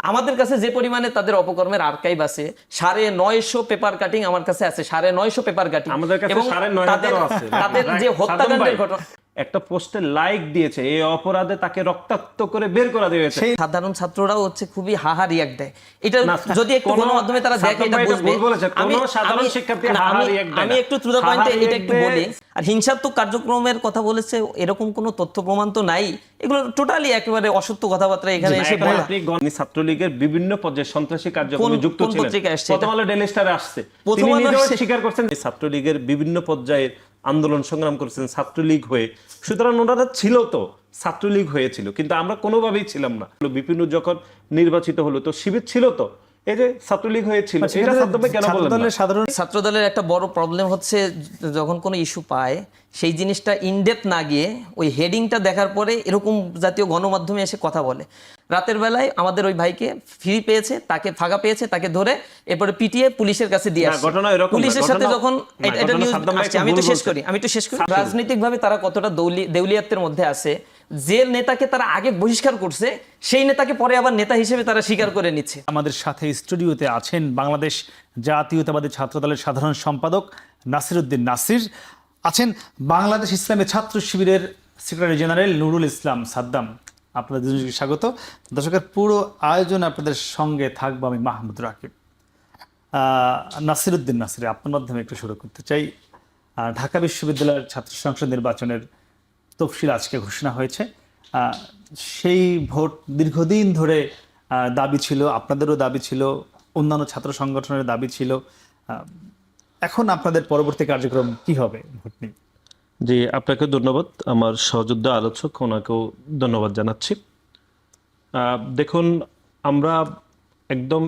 আমাদের কাছে যে পরিমাণে তাদের অপকর্মের আর্কাইভ আছে, 950 পেপার কাটিং আমার কাছে আছে, 950 পেপার কাটিং, আমাদের কাছে 9,500 আছে। তাদের যে হত্যাকাণ্ডের ঘটনা, একটা পোস্টে লাইক দিয়েছে, এই অপরাধে তাকে রক্তাক্ত করে বের করে দেওয়া হয়েছে। সাধারণ ছাত্ররাও হচ্ছে খুবই হাহা রিয়াক্ট দেয়। এটা যদি একটু গণমাধ্যমে তারা দেখে এটা বুঝবে। আমি একটু টু দ্য পয়েন্টে এটা একটু বলি। আর হিংসাত্মক কার্যক্রমের কথা বলেছে, এরকম কোনো তথ্য প্রমাণ তো নাই। এগুলো টোটালি একেবারে অসত্য কথাবার্তা এখানে এসে বলা। আপনি ছাত্রলীগের বিভিন্ন পর্যায়ে সন্ত্রাসী কার্যক্রমে যুক্ত ছিলেন, প্রথম আলো ডেইলি স্টারে আসছে, তিনি নিজেও স্বীকার করছেন ছাত্রলীগের বিভিন্ন পর্যায়ে আন্দোলন সংগ্রাম করেছেন ছাত্রলীগ হয়ে। সুতরাং ওনারা ছিল তো, ছাত্রলীগ হয়েছিল, কিন্তু আমরা কোনোভাবেই ছিলাম না। বিপিন যখন নির্বাচিত হলো তো শিবির ছিল তো, এই যে ছাত্রলীগ হয়েছিল। এটা কেন বললেন? ছাত্রদলের একটা বড় প্রবলেম হচ্ছে যখন কোনো ইস্যু পায় সেই জিনিসটা ইনডেপথ না গিয়ে ওই হেডিংটা দেখার পরে এরকম জাতীয় গণমাধ্যমে এসে কথা বলে। রাতের বেলায় আমাদের ওই ভাইকে ফ্রি পেয়েছে, তাকে ফাঁকা পেয়েছে, তাকে ধরে এরপরে পিটিয়ে পুলিশের কাছে দিয়ে আসে। পুলিশের সাথে যখন এটা নিউজ আসছে, আমি একটু শেষ করি। রাজনৈতিকভাবে তারা কতটা দেউলিয়াত্বের মধ্যে আছে, যে নেতাকে তারা আগে বহিষ্কার করছে সেই নেতাকে পরে আবার নেতা হিসেবে তারা স্বীকার করে নিচ্ছে। আমাদের সাথে স্টুডিওতে আছেন বাংলাদেশ জাতীয়তাবাদী ছাত্রদলের সাধারণ সম্পাদক নাসির উদ্দিন নাসির, আছেন বাংলাদেশ ইসলামী ছাত্র শিবিরের সেক্রেটারি জেনারেল নুরুল ইসলাম সাদ্দাম। আপনাদের দুজনকে স্বাগত। দর্শকের পুরো আয়োজন আপনাদের সঙ্গে থাকবো আমি মাহমুদ রাকিব। নাসির উদ্দিন নাসির, আপনার মাধ্যমে একটু শুরু করতে চাই। ঢাকা বিশ্ববিদ্যালয়ের ছাত্র সংসদ নির্বাচনের তফসিল আজকে ঘোষণা হয়েছে। সেই ভোট দীর্ঘদিন ধরে দাবি ছিল, আপনাদেরও দাবি ছিল, অন্যান্য ছাত্র সংগঠনের দাবি ছিল। এখন আপনাদের পরবর্তী কার্যক্রম কি হবে ভোট নিয়ে? জি, আপনাকে ধন্যবাদ। আমার সহযোদ্ধা আলোচক, ওনাকেও ধন্যবাদ জানাচ্ছি। দেখুন, আমরা একদম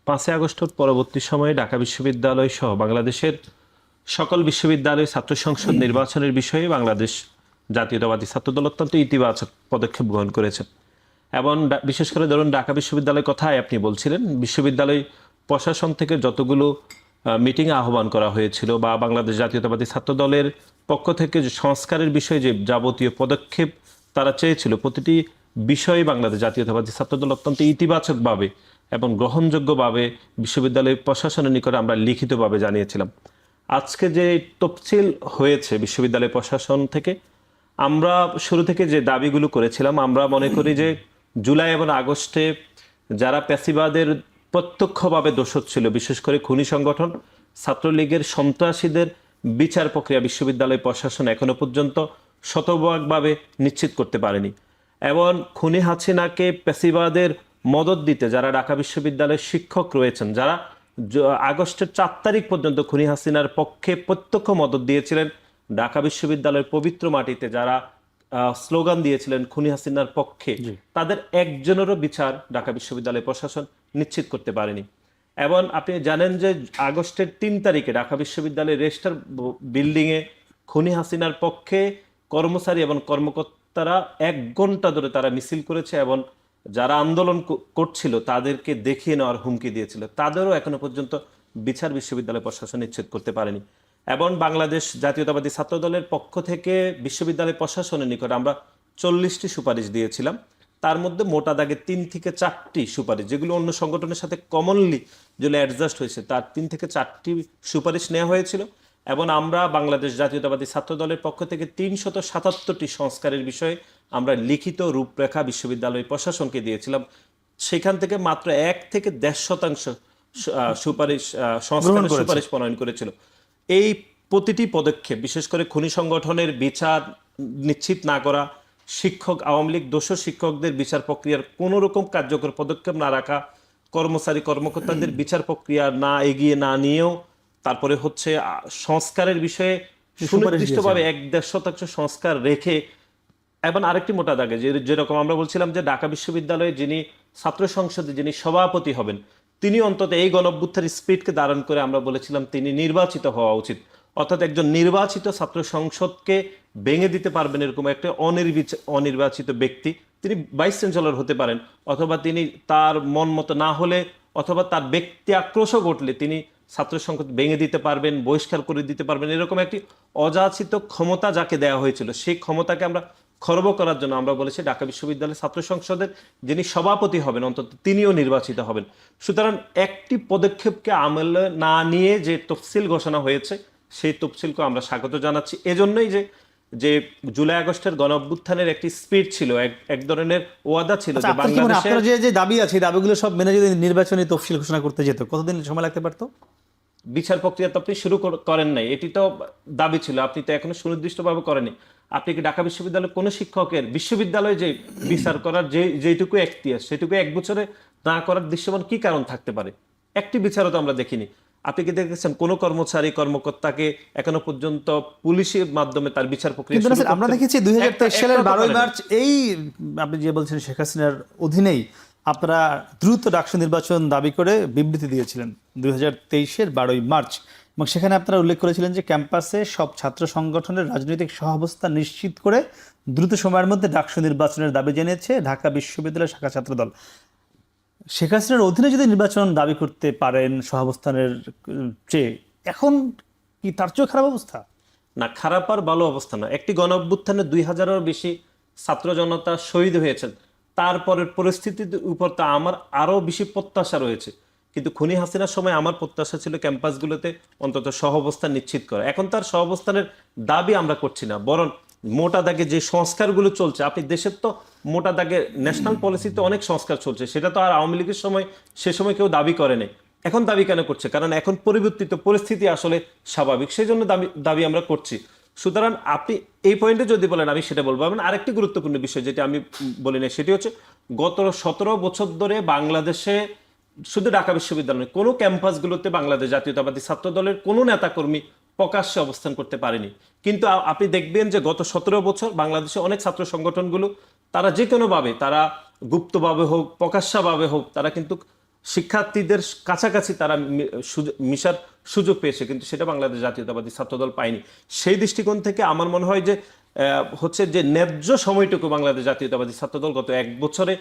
5ই আগস্টের পরবর্তী সময়ে ঢাকা বিশ্ববিদ্যালয় সহ বাংলাদেশের সকল বিশ্ববিদ্যালয় ছাত্র সংসদ নির্বাচনের বিষয়ে বাংলাদেশ জাতীয়তাবাদী ছাত্রদল অত্যন্ত ইতিবাচক পদক্ষেপ গ্রহণ করেছে। এবং বিশেষ করে ধরুন ঢাকা বিশ্ববিদ্যালয়ের কথাই আপনি বলছিলেন, বিশ্ববিদ্যালয় প্রশাসন থেকে যতগুলো মিটিং আহ্বান করা হয়েছিল বা বাংলাদেশ জাতীয়তাবাদী ছাত্রদলের পক্ষ থেকে যে সংস্কারের বিষয়ে যে যাবতীয় পদক্ষেপ তারা চেয়েছিল, প্রতিটি বিষয়ে বাংলাদেশ জাতীয়তাবাদী ছাত্রদল অত্যন্ত ইতিবাচকভাবে এবং গ্রহণযোগ্যভাবে বিশ্ববিদ্যালয় প্রশাসনের নিকটে আমরা লিখিতভাবে জানিয়েছিলাম। আজকে যে তফসিল হয়েছে বিশ্ববিদ্যালয় প্রশাসন থেকে, আমরা শুরু থেকে যে দাবিগুলো করেছিলাম, আমরা মনে করি যে জুলাই এবং আগস্টে যারা প্যাসিবাদের প্রত্যক্ষভাবে দোষক ছিল, বিশেষ করে খুনি সংগঠন ছাত্রলীগের সন্ত্রাসীদের বিচার প্রক্রিয়া বিশ্ববিদ্যালয় প্রশাসন এখনো পর্যন্ত শতভাগভাবে নিশ্চিত করতে পারেনি। এবং খুনি হাসিনাকে প্যাসিবাদের মদত দিতে যারা ঢাকা বিশ্ববিদ্যালয়ের শিক্ষক রয়েছেন, যারা আগস্টের 4 তারিখ পর্যন্ত খুনি হাসিনার পক্ষে প্রত্যক্ষ মদত দিয়েছিলেন, ঢাকা বিশ্ববিদ্যালয়ের পবিত্র মাটিতে যারা স্লোগান দিয়েছিলেন খুনি হাসিনার পক্ষে, তাদের একজনেরও বিচার ঢাকা বিশ্ববিদ্যালয় প্রশাসন নিশ্চিত করতে পারেনি। এবং আপনি জানেন যে আগস্টের 3 তারিখে ঢাকা বিশ্ববিদ্যালয়ের রেজিস্ট্রার বিল্ডিংয়ে খুনি হাসিনার পক্ষে কর্মচারী এবং কর্মকর্তারা 1 ঘন্টা ধরে তারা মিছিল করেছে এবং যারা আন্দোলন করছিল তাদেরকে দেখিয়ে নেওয়ার হুমকি দিয়েছিল, তাদেরও এখনো পর্যন্ত বিচার বিশ্ববিদ্যালয় প্রশাসন নিশ্চিত করতে পারেনি। এবং বাংলাদেশ জাতীয়তাবাদী ছাত্রদলের পক্ষ থেকে বিশ্ববিদ্যালয় প্রশাসনের নিকট আমরা 40টি সুপারিশ দিয়েছিলাম। তার মধ্যে মোটা দাগে 3 থেকে 4টি সুপারিশ, যেগুলো অন্য সংগঠনের সাথে কমনলি যেগুলো অ্যাডজাস্ট হয়েছে, তার 3 থেকে 4টি সুপারিশ নেওয়া হয়েছিল। এবং আমরা বাংলাদেশ জাতীয়তাবাদী ছাত্রদলের পক্ষ থেকে 377টি সংস্কারের বিষয়ে আমরা লিখিত রূপরেখা বিশ্ববিদ্যালয় প্রশাসনকে দিয়েছিলাম। সেখান থেকে মাত্র 1 থেকে 1.5% সুপারিশ সংস্কারের সুপারিশ প্রণয়ন করেছিল। এই প্রতিটি পদক্ষেপ, বিশেষ করে খুনি সংগঠনের বিচার নিশ্চিত না করা, শিক্ষক আওয়ামী লীগ দোষী শিক্ষকদের বিচার প্রক্রিয়ার কোনো রকম কার্যকর পদক্ষেপ না রাখা, কর্মচারী কর্মকর্তাদের বিচার প্রক্রিয়া না এগিয়ে না নিয়েও, তারপরে হচ্ছে সংস্কারের বিষয়ে সুনির্দিষ্টভাবে 1-1.5% সংস্কার রেখে, এবং আরেকটি মোটা দাগে যেরকম আমরা বলছিলাম যে ঢাকা বিশ্ববিদ্যালয়ে যিনি ছাত্র সংসদে যিনি সভাপতি হবেন, তিনি অন্তত এই গণঅভ্যুত্থানের স্পিডকে ধারণ করে আমরা বলেছিলাম তিনি নির্বাচিত হওয়া উচিত। অর্থাৎ একজন নির্বাচিত ছাত্র সংসদকে ভেঙে দিতে পারবেন এরকম একটা অনির্বাচিত ব্যক্তি, তিনি ভাইস চ্যান্সেলর হতে পারেন, অথবা তিনি তার মন মতো না হলে অথবা তার ব্যক্তি আক্রোশও ঘটলে তিনি ছাত্র সংসদ ভেঙে দিতে পারবেন, বহিষ্কার করে দিতে পারবেন। এরকম একটি অযাচিত ক্ষমতা যাকে দেওয়া হয়েছিল, সেই ক্ষমতাকে আমরা খর্ব করার জন্য আমরা বলেছি ঢাকা বিশ্ববিদ্যালয়ের ছাত্র সংসদের যিনি সভাপতি হবেন অন্তত তিনিও নির্বাচিত হবেন। সুতরাং একটি পদক্ষেপকে আমলে না নিয়ে যে তফসিল ঘোষণা হয়েছে সেই তফসিলকে আমরা স্বাগত জানাচ্ছি। এজন্যই যে জুলাই আগস্টের গণ অভ্যুত্থানের একটি স্পিড ছিল, এক ধরনের ওয়াদা ছিল যে আপনার কি মনে হয় বাংলাদেশে আপনার যে দাবি আছে এই দাবিগুলো সব মেনে যদি নির্বাচনী তফসিল ঘোষণা করতে যেত কতদিন সময় লাগতে পারতো? বিচার প্রক্রিয়া তো আপনি শুরু করেন নাই, এটি তো দাবি ছিল, আপনি তো এখনো সুনির্দিষ্টভাবে করেনি। আপনি কি ঢাকা বিশ্ববিদ্যালয়ের কোনো শিক্ষকের বিশ্ববিদ্যালয়ে যে বিচার করার যেটুকু এখতিয়ার সেটুকু এক বছরে না করার দৃশ্যমান কি কারণ থাকতে পারে? একটি বিচারও তো আমরা দেখিনি। আপনি কি দেখেছেন কোনো কর্মকর্তাকে এখনো পর্যন্ত পুলিশের মাধ্যমে তার বিচার প্রক্রিয়া কিন্তু শুরু নাসির, আমরা করতে- দেখেছি 2023 সালের একটা তো 12ই করেনি। মার্চ এই আপনি যে বলছেন শেখ হাসিনার অধীনেই আপনারা দ্রুত ডাকসু নির্বাচন দাবি করে বিবৃতি দিয়েছিলেন 2023-এর 12ই মার্চ, এবং সেখানে আপনারা উল্লেখ করেছিলেন যে ক্যাম্পাসে সব ছাত্র সংগঠনের রাজনৈতিক সহাবস্থান নিশ্চিত করে দ্রুত সময়ের মধ্যে ডাকসু নির্বাচনের দাবি জানিয়েছে ঢাকা বিশ্ববিদ্যালয় শাখা ছাত্রদল। শেখ হাসিনার অধীনে যদি নির্বাচন দাবি করতে পারেন সহাবস্থানের চেয়ে, এখন কি তার চেয়েও খারাপ অবস্থা? না, খারাপ আর ভালো অবস্থা না। একটি গণ অভ্যুত্থানে 2000-এরও বেশি ছাত্র জনতা শহীদ হয়েছেন, তারপরের পরিস্থিতির উপর তা আমার আরো বেশি প্রত্যাশা রয়েছে। কিন্তু খুনি হাসিনার সময় আমার প্রত্যাশা ছিল ক্যাম্পাসগুলোতে অন্তত সহাবস্থান নিশ্চিত করা। এখন তার সহাবস্থানের দাবি আমরা করছি না, বরং মোটা দাগে যে সংস্কারগুলো চলছে, আপনি দেশের তো মোটা দাগে ন্যাশনাল পলিসিতে অনেক সংস্কার চলছে, সেটা তো আর আওয়ামী লীগের সময় সে সময় কেউ দাবি করে নাই। এখন দাবি কেন করছে? কারণ এখন পরিবর্তিত পরিস্থিতি আসলে স্বাভাবিক, সেই জন্য দাবি আমরা করছি। সুতরাং আপনি এই পয়েন্টে যদি বলেন আমি সেটা বলবো। আরেকটি গুরুত্বপূর্ণ বিষয় যেটা আমি বলি না, সেটি হচ্ছে গত 17 বছর ধরে বাংলাদেশে শুধু ঢাকা বিশ্ববিদ্যালয় কোনো ক্যাম্পাসগুলোতে বাংলাদেশ জাতীয়তাবাদী ছাত্র দলের কোনো নেতাকর্মী প্রকাশ্যে অবস্থান করতে পারেনি। কিন্তু আপনি দেখবেন যে গত 17 বছর বাংলাদেশে অনেক ছাত্র সংগঠনগুলো তারা যে কোনোভাবে, তারা গুপ্তভাবে হোক প্রকাশ্যভাবে হোক, তারা কিন্তু শিক্ষার্থীদের কাছাকাছি তারা মিশার সুযোগ পেয়েছে, কিন্তু সেটা বাংলাদেশ জাতীয়তাবাদী ছাত্রদল পায়নি। সেই দৃষ্টিকোণ থেকে আমার মনে হয় যে হচ্ছে যে ন্যায্য সময়টুকু বাংলাদেশ জাতীয়তাবাদী ছাত্রদল গত এক বছরে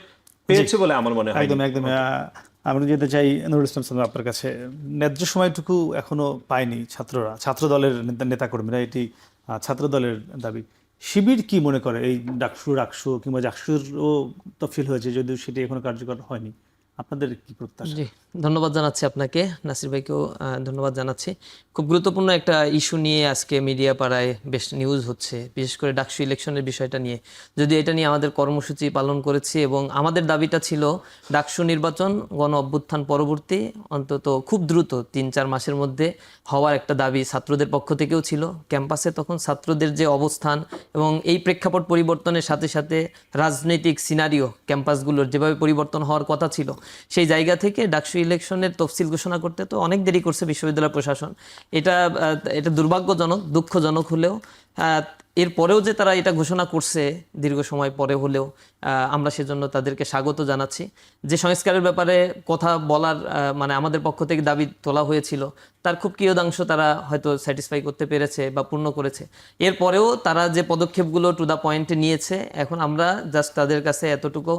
পেয়েছে বলে আমার মনে হয়। একদম একদম আমরা যেতে চাই নুরুল ইসলাম সালাম আপনার কাছে, ন্যায্য সময়টুকু এখনো পায়নি ছাত্র দলের নেতাকর্মীরা, এটি ছাত্র দলের দাবি। শিবির কি মনে করে এই ডাকসু কিংবা জাকসুরও তফসিল হয়েছে যদিও সেটি এখনো কার্যকর হয়নি, আপনাদের কি প্রত্যাশা? জি, ধন্যবাদ জানাচ্ছি আপনাকে, নাসির ভাইকেও ধন্যবাদ জানাচ্ছি। খুব গুরুত্বপূর্ণ একটা ইস্যু নিয়ে আজকে মিডিয়া পাড়ায় বেশ নিউজ হচ্ছে, বিশেষ করে ডাকসু ইলেকশনের বিষয়টা নিয়ে। যদি এটা নিয়ে আমাদের কর্মসূচি পালন করেছি এবং আমাদের দাবিটা ছিল ডাকসু নির্বাচন গণ অভ্যুত্থান পরবর্তী অন্তত খুব দ্রুত 3-4 মাসের মধ্যে হওয়ার একটা দাবি ছাত্রদের পক্ষ থেকেও ছিল। ক্যাম্পাসে তখন ছাত্রদের যে অবস্থান এবং এই প্রেক্ষাপট পরিবর্তনের সাথে সাথে রাজনৈতিক সিনারিও ক্যাম্পাসগুলোর যেভাবে পরিবর্তন হওয়ার কথা ছিল, সেই জায়গা থেকে ডাকসু ইলেকশনের তফসিল ঘোষণা করতে তো অনেক দেরি করছে বিশ্ববিদ্যালয় প্রশাসন। এটা দুর্ভাগ্যজনক, দুঃখজনক হলেও এরপরেও যে তারা এটা ঘোষণা করছে দীর্ঘ সময় পরে হলেও আমরা সেজন্য তাদেরকে স্বাগত জানাচ্ছি। যে সংস্কারের ব্যাপারে কথা বলার মানে আমাদের পক্ষ থেকে দাবি তোলা হয়েছিল, তার খুব কিয়দাংশ তারা হয়তো স্যাটিসফাই করতে পেরেছে বা পূর্ণ করেছে। এরপরেও তারা যে পদক্ষেপগুলো টু দ্য পয়েন্টে নিয়েছে, এখন আমরা জাস্ট তাদের কাছে এতটুকু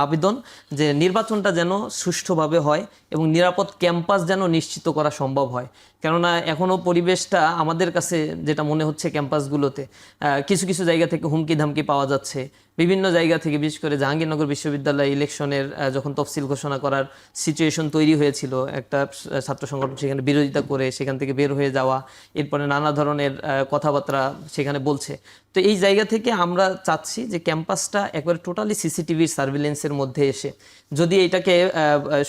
আবেদন যে নির্বাচনটা যেন সুষ্ঠুভাবে হয় এবং নিরাপদ ক্যাম্পাস যেন নিশ্চিত করা সম্ভব হয়। কেননা এখনও পরিবেশটা আমাদের কাছে যেটা মনে হচ্ছে ক্যাম্পাসগুলোতে কিছু কিছু জায়গা থেকে হুমকি ধামকি পাওয়া যাচ্ছে। বিভিন্ন জায়গা থেকে, বিশেষ করে জাহাঙ্গীরনগর বিশ্ববিদ্যালয় ইলেকশনের যখন তফসিল ঘোষণা করার সিচুয়েশন তৈরি হয়েছিল, একটা ছাত্র সংগঠন সেখানে বিরোধিতা করে সেখান থেকে বের হয়ে যাওয়া, এরপরে নানা ধরনের কথাবার্তা সেখানে বলছে। তো এই জায়গা থেকে আমরা চাচ্ছি যে ক্যাম্পাসটা একবারে টোটালি সিসিটিভির সার্ভিলেন্সের মধ্যে এসে যদি এটাকে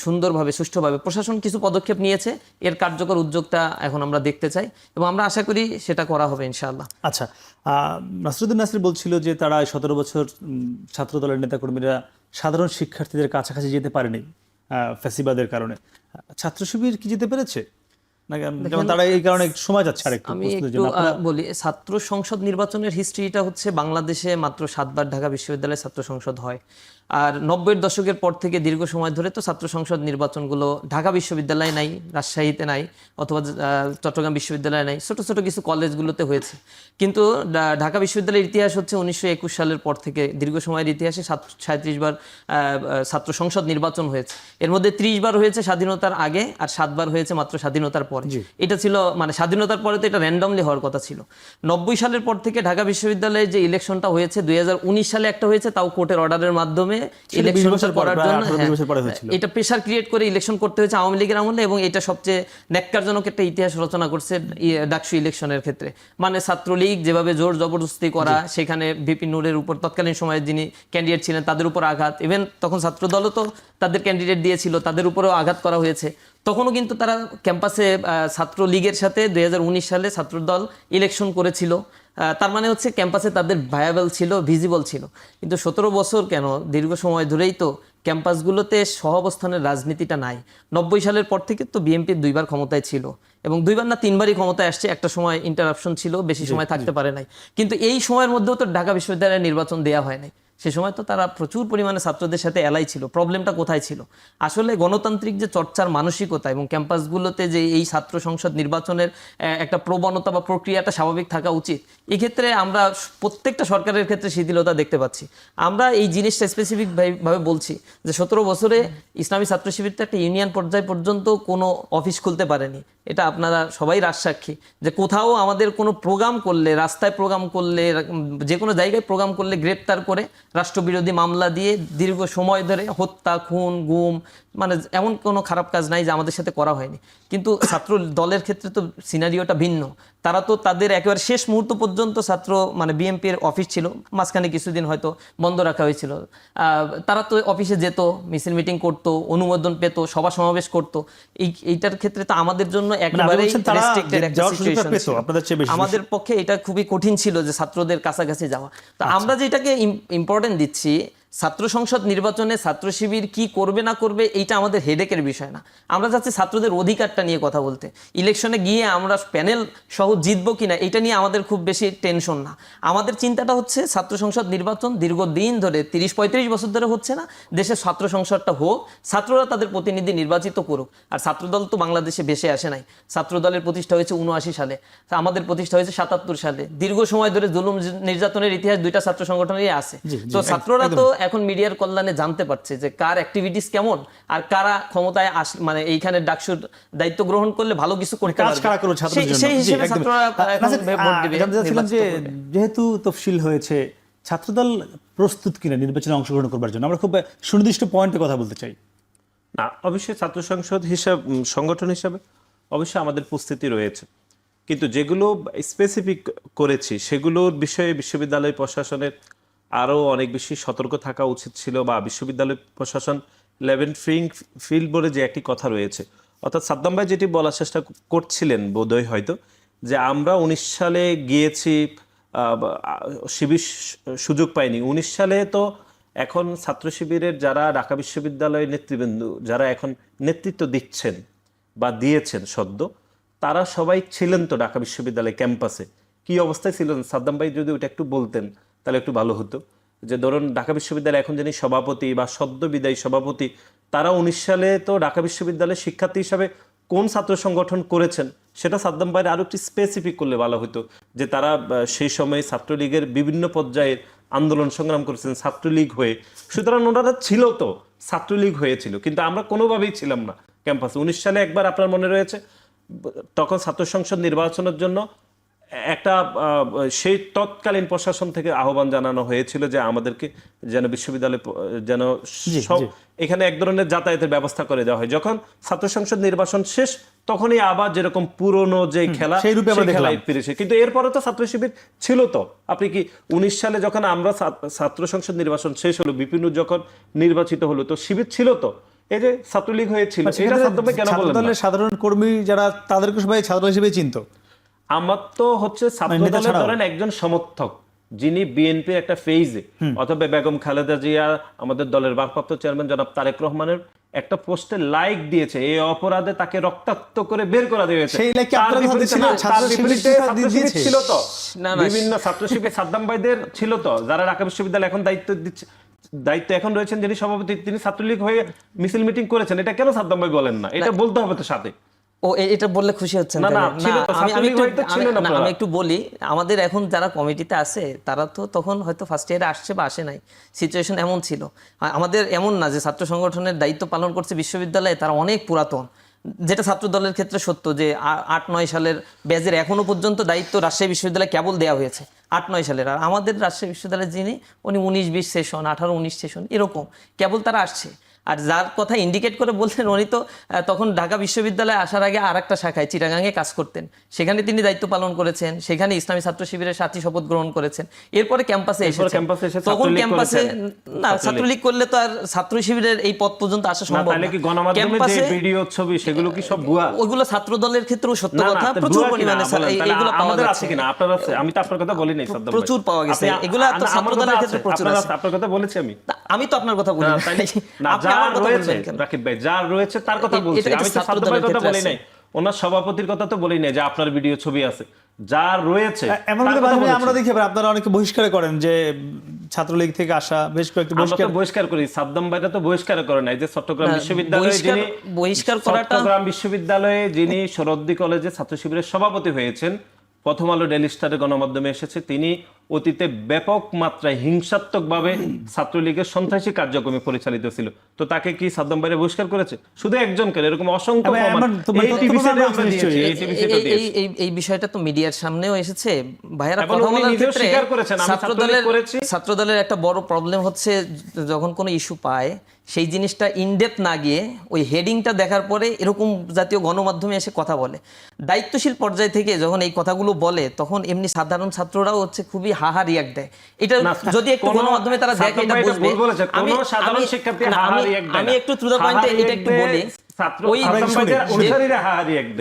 সুন্দরভাবে সুষ্ঠুভাবে, প্রশাসন কিছু পদক্ষেপ নিয়েছে, এর কার্যকর উদ্যোগটা এখন আমরা দেখতে চাই এবং আমরা আশা করি সেটা করা হবে ইনশাআল্লাহ। আচ্ছা, নাসিরুদ্দিন নাসির বলছিল যে তারা 17 বছর ছাত্র দলের নেতাকর্মীরা সাধারণ শিক্ষার্থীদের কাছাকাছি যেতে পারেনি ফ্যাসিবাদের কারণে। ছাত্র শিবির কি যেতে পেরেছে? যেমন তারা এই কারণে সময় যাচ্ছে আরেকটু। আমি একটু বলি, ছাত্র সংসদ নির্বাচনের হিস্ট্রিটা হচ্ছে বাংলাদেশে মাত্র 7 বার ঢাকা বিশ্ববিদ্যালয়ে ছাত্র সংসদ হয়। আর 90-এর দশকের পর থেকে দীর্ঘ সময় ধরে তো ছাত্র সংসদ নির্বাচনগুলো ঢাকা বিশ্ববিদ্যালয়ে নাই, রাজশাহীতে নাই, অথবা চট্টগ্রাম বিশ্ববিদ্যালয়ে নাই, ছোট ছোট কিছু কলেজগুলোতে হয়েছে। কিন্তু ঢাকা বিশ্ববিদ্যালয়ের ইতিহাস হচ্ছে 1921 সালের পর থেকে দীর্ঘ সময়ের ইতিহাসে 37 বার ছাত্র সংসদ নির্বাচন হয়েছে। এর মধ্যে 30 বার হয়েছে স্বাধীনতার আগে আর 7 বার হয়েছে মাত্র স্বাধীনতার পরে। এটা ছিল মানে স্বাধীনতার পরে তো এটা র্যান্ডমলি হওয়ার কথা ছিল। 90 সালের পর থেকে ঢাকা বিশ্ববিদ্যালয়ে যে ইলেকশনটা হয়েছে 2019 সালে একটা হয়েছে, তাও কোর্টের অর্ডারের মাধ্যমে ইলেকশন করার জন্য। এটা প্রেসার ক্রিয়েট করে ইলেকশন করতে হয়েছে আওয়ামী লীগের আমলে, এবং এটা সবচেয়ে ন্যাক্কারজনক একটা ইতিহাস রচনা করছে ডাকসু ইলেকশনের ক্ষেত্রে। মানে ছাত্রলীগ যেভাবে জোর জবরদস্তি করা, সেখানে ভিপি নূরের উপর তৎকালীন সময়ে যিনি ক্যান্ডিডেট ছিলেন তাদের উপর আঘাত, ইভেন তখন ছাত্রদলও তো তাদের ক্যান্ডিডেট দিয়েছিল, তাদের উপরেও আঘাত করা হয়েছে। তখনও কিন্তু তারা ক্যাম্পাসে ছাত্রলীগের সাথে 2019 সালে ছাত্রদল ইলেকশন করেছিল। তার মানে হচ্ছে ক্যাম্পাসে তাদের ভায়াবল ছিল, ভিজিবল ছিল। কিন্তু 17 বছর কেন, দীর্ঘ সময় ধরেই তো ক্যাম্পাসগুলোতে সহাবস্থানের রাজনীতিটা নাই। 90 সালের পর থেকে তো বিএনপি 2 বার ক্ষমতায় ছিল, এবং 2 বার না 3 বারই ক্ষমতায় আসছে। একটা সময় ইন্টারাপশন ছিল, বেশি সময় থাকতে পারে নাই। কিন্তু এই সময়ের মধ্যেও তো ঢাকা বিশ্ববিদ্যালয়ের নির্বাচন দেওয়া হয় নাই। সে সময় তো তারা প্রচুর পরিমাণে ছাত্রদের সাথে এলাই ছিল। প্রবলেমটা কোথায় ছিল? আসলে গণতান্ত্রিক যে চর্চার মানসিকতা এবং ক্যাম্পাসগুলোতে যে এই ছাত্র সংসদ নির্বাচনের একটা প্রবণতা বা প্রক্রিয়াটা স্বাভাবিক থাকা উচিত, এক্ষেত্রে আমরা প্রত্যেকটা সরকারের ক্ষেত্রে শিথিলতা দেখতে পাচ্ছি। আমরা এই জিনিসটা স্পেসিফিকভাবে বলছি যে 17 বছরে ইসলামী ছাত্র শিবির তো একটা ইউনিয়ন পর্যায় পর্যন্ত কোনো অফিস খুলতে পারেনি। এটা আপনারা সবাই রাজসাক্ষী যে কোথাও আমাদের কোনো প্রোগ্রাম করলে, রাস্তায় প্রোগ্রাম করলে, যে কোনো জায়গায় প্রোগ্রাম করলে গ্রেপ্তার করে রাষ্ট্রবিরোধী মামলা দিয়ে দীর্ঘ সময় ধরে হত্যা, খুন, গুম, মানে এমন কোনো খারাপ কাজ নাই যে আমাদের সাথে করা হয়নি। কিন্তু ছাত্র দলের ক্ষেত্রে তো সিনারিওটা ভিন্ন। তারা তো তাদের একেবারে শেষ মুহূর্ত পর্যন্ত ছাত্র মানে বিএনপির অফিস ছিল, মাঝখানে কিছুদিন হয়তো বন্ধ রাখা হয়েছিল। তারা তো অফিসে যেত, মিছিল মিটিং করতো, অনুমোদন পেত, সভা সমাবেশ করতো। এইটার ক্ষেত্রে তো আমাদের জন্য একেবারেই রেস্ট্রিক্টেড একটা সিচুয়েশন ছিল। আমাদের পক্ষে এটা খুবই কঠিন ছিল যে ছাত্রদের কাছাকাছি যাওয়া। তো আমরা যেটাকে ইম্পর্টেন্ট দিচ্ছি, ছাত্র সংসদ নির্বাচনে ছাত্র শিবির কি করবে না করবে এইটা আমাদের হেডেকের বিষয় না। আমরা চাচ্ছি ছাত্রদের অধিকারটা নিয়ে কথা বলতে। ইলেকশনে গিয়ে আমরা প্যানেল সহ জিতবো কিনা এটা নিয়ে আমাদের খুব বেশি টেনশন না। আমাদের চিন্তাটা হচ্ছে ছাত্র সংসদ নির্বাচন দীর্ঘদিন ধরে 30-35 বছর ধরে হচ্ছে না, দেশের ছাত্র সংসদটা হোক, ছাত্ররা তাদের প্রতিনিধি নির্বাচিত করুক। আর ছাত্রদল তো বাংলাদেশে ভেসে আসে নাই। ছাত্রদলের প্রতিষ্ঠা হয়েছে 79 সালে, আমাদের প্রতিষ্ঠা হয়েছে 77 সালে। দীর্ঘ সময় ধরে জুলুম নির্যাতনের ইতিহাস 2টা ছাত্র সংগঠনেরই আছে। তো ছাত্ররা তো এখন মিডিয়ার কল্যাণে জানতে পারছে যে কার অ্যাক্টিভিটিস কেমন, আর কারা ক্ষমতায় মানে এইখানে ডাকসুর দায়িত্ব গ্রহণ করলে ভালো কিছু করতে পারবে, সেই হিসেবে ছাত্ররা ভোট দিবে। যেহেতু তফসিল হয়েছে, ছাত্রদল প্রস্তুত কিনা নির্বাচনে অংশগ্রহণ করবার জন্য? আমরা খুব সুনির্দিষ্ট পয়েন্টে কথা বলতে চাই। না, অবশ্যই ছাত্র সংসদ সংগঠন হিসাবে অবশ্যই আমাদের প্রস্তুতি রয়েছে, কিন্তু যেগুলো স্পেসিফিক করেছি সেগুলোর বিষয়ে বিশ্ববিদ্যালয় প্রশাসনের আরও অনেক বেশি সতর্ক থাকা উচিত ছিল, বা বিশ্ববিদ্যালয় প্রশাসন লেভেল ফ্লিং ফিল্ড বলে যে একটি কথা রয়েছে, অর্থাৎ সাদ্দাম ভাই যেটি বলার চেষ্টা করছিলেন বোধহয় হয়তো, যে আমরা 19 সালে গিয়েছি, শিবির সুযোগ পাইনি। 19 সালে তো এখন ছাত্র শিবিরের যারা ঢাকা বিশ্ববিদ্যালয়ের নেতৃবৃন্দ, যারা এখন নেতৃত্ব দিচ্ছেন বা দিয়েছেন সদ্য, তারা সবাই ছিলেন তো ঢাকা বিশ্ববিদ্যালয় ক্যাম্পাসে। কি অবস্থায় ছিলেন সাদ্দাম ভাই যদি ওটা একটু বলতেন তাহলে একটু ভালো হতো। যে ধরুন ঢাকা বিশ্ববিদ্যালয় এখন যিনি সভাপতি বা সদ্য বিদায়ী সভাপতি, তারা 19 সালে তো ঢাকা বিশ্ববিদ্যালয়ের শিক্ষার্থী হিসাবে কোন ছাত্র সংগঠন করেছেন সেটা সাদ্দাম ভাইয়ের আরো একটু স্পেসিফিক করলে ভালো হতো। যে তারা সেই সময় ছাত্রলীগের বিভিন্ন পর্যায়ের আন্দোলন সংগ্রাম করেছেন ছাত্রলীগ হয়ে, সুতরাং ওনারা ছিল তো, ছাত্রলীগ হয়েছিল, কিন্তু আমরা কোনোভাবেই ছিলাম না ক্যাম্পাসে। 19 সালে একবার আপনার মনে রয়েছে, তখন ছাত্র সংসদ নির্বাচনের জন্য একটা সেই তৎকালীন প্রশাসন থেকে আহ্বান জানানো হয়েছিল যে আমাদেরকে যেন বিশ্ববিদ্যালয় যেন এখানে এক ধরনের যাতায়াতের ব্যবস্থা করে দেওয়া হয়। যখন ছাত্র সংসদ নির্বাচন শেষ, তখনই আবার যেরকম পুরনো যে খেলা সেই খেলায় ফিরেছে। কিন্তু এরপরে তো ছাত্র শিবির ছিল তো। আপনি কি 19 সালে যখন আমরা ছাত্র সংসদ নির্বাচন শেষ হলো, বিপিনুর যখন নির্বাচিত হলো, তো শিবির ছিল তো, এই যে ছাত্রলীগ হয়েছিল। ছাত্রদলের সাধারণ কর্মী যারা, তাদেরকে সবাই ছাত্র হিসেবে চিনত। আমার তো হচ্ছে ছাত্রদলের ধরেন একজন সমর্থক যিনি বিএনপির একটা ফেজে, অথবা বেগম খালেদা জিয়া, আমাদের দলের ভারপ্রাপ্ত চেয়ারম্যান জনাব তারেক রহমানের একটা পোস্টে লাইক দিয়েছে, এই অপরাধে তাকে রক্তাক্ত করে বের করা হয়েছে। ছিল তো বিভিন্ন ছাত্র শিবির সাদ্দাম ভাইদের ছিল তো, যারা ঢাকা বিশ্ববিদ্যালয় এখন দায়িত্ব দায়িত্ব এখন রয়েছেন যিনি সভাপতি, তিনি ছাত্রলীগ হয়ে মিছিল মিটিং করেছেন, এটা কেন সাদ্দাম ভাই বলেন না? এটা বলতে হবে তো সাথে। ও এটা বললে খুশি হচ্ছেন না, তাই না, না? ছিল তো, আমি ছাত্রলীগ হয়তো ছিল না আপনারা। আমি একটু বলি, আমাদের এখন যারা কমিটিতে আছে তারা তো তখন হয়তো ফার্স্ট ইয়ারে আসছে বা আসে নাই, সিচুয়েশন এমন ছিল। আমাদের এমন না যে ছাত্র সংগঠনের দায়িত্ব পালন করছে বিশ্ববিদ্যালয়ে তারা অনেক পুরাতন, যেটা ছাত্র দলের ক্ষেত্রে সত্য যে 8-9 সালের ব্যাচের এখনো পর্যন্ত দায়িত্ব রাজশাহী বিশ্ববিদ্যালয়ে কেবল দেওয়া হয়েছে 8-9 সালের। আর আমাদের রাজশাহী বিশ্ববিদ্যালয়ের যিনি উনি 19-20 সেশন, 18-19 সেশন এরকম কেবল তারা আসছে। আর যার কথা ইন্ডিকেট করে বললেন উনি তো তখন ঢাকা বিশ্ববিদ্যালয়ে আসার আগে আর একটা শাখায় চিটাগাঙে কাজ করতেন, সেখানে তিনি দায়িত্ব পালন করেছেন, সেখানে ইসলামী ছাত্র শিবিরের সাথী শপথ গ্রহণ করেছেন। এরপরে ক্যাম্পাসে এসেছেন, তখন ক্যাম্পাসে না ছাত্রলীগ করলে তো আর ছাত্র শিবিরের এই পদ পর্যন্ত আসা সম্ভব না। তাহলে কি গণমাধ্যমে যে ভিডিও ছবি সেগুলো কি সব ভুয়া? ওইগুলো ছাত্র দলের ক্ষেত্রেও সত্য কথা, প্রচুর পরিমাণে এইগুলো পাওয়া আমাদের যাচ্ছে। আছে কিনা? আপনার আছে? আমি তো আপনার কথা বলি নাই সাদ্দাম ভাই, প্রচুর পাওয়া গেছে, এগুলো তো ছাত্র দলের ক্ষেত্রে প্রচুর আছে। আপনার কথা বলেছি আমি। আমি তো আপনার কথা বলি না, আপনি আমার কথা বলবেন কেন? রাকিব ভাই যা রয়েছে তার কথা বলছি, আমি তো সাদ্দাম ভাইয়ের কথা বলি নাই, ওনার সভাপতির কথা তো বলি নাই যে আপনার ভিডিও ছবি আছে, যা রয়েছে এমন আমরা দেখি আপনারা অনেকে বহিষ্কার করেন যে ছাত্রলীগ থেকে আসা বেশ কয়েকটি আমরা তো বহিষ্কার করি, সাদ্দাম ভাইরা তো বহিষ্কার করে নাই। যে চট্টগ্রাম বিশ্ববিদ্যালয়ে যিনি চট্টগ্রাম বিশ্ববিদ্যালয়ে যিনি শরদ্দি কলেজে ছাত্র শিবিরের সভাপতি হয়েছেন, প্রথম আলো ডেইলি স্টারের গণমাধ্যমে এসেছে, তিনি অতীতে ব্যাপক মাত্রায় হিংসাত্মকভাবে ছাত্রলীগের সন্ত্রাসী কার্যক্রমে পরিচালিত ছিল। তো তাকে কি সাদ্দাম ভাই বহিষ্কার করেছে? শুধু একজনকে, এরকম অসংখ্য এই বিষয়টা তো মিডিয়ার সামনেও এসেছে, ভাইয়েরা কথা বলার ক্ষেত্রে ছাত্রদলের একটা বড় প্রবলেম হচ্ছে যখন কোনো ইস্যু পায় সেই জিনিসটা ইনডেপথ না গিয়ে ওই হেডিংটা দেখার পরে এরকম জাতীয় গণমাধ্যমে এসে কথা বলে। দায়িত্বশীল পর্যায় থেকে যখন এই কথাগুলো বলে তখন এমনি সাধারণ ছাত্ররাও হচ্ছে খুবই হাহা রিয়াক্ট দেয়। এটা যদি একটু গণমাধ্যমে তারা দেখে এটা বুঝবে। আমি একটু টু দ্য পয়েন্টে এটা একটু বলি,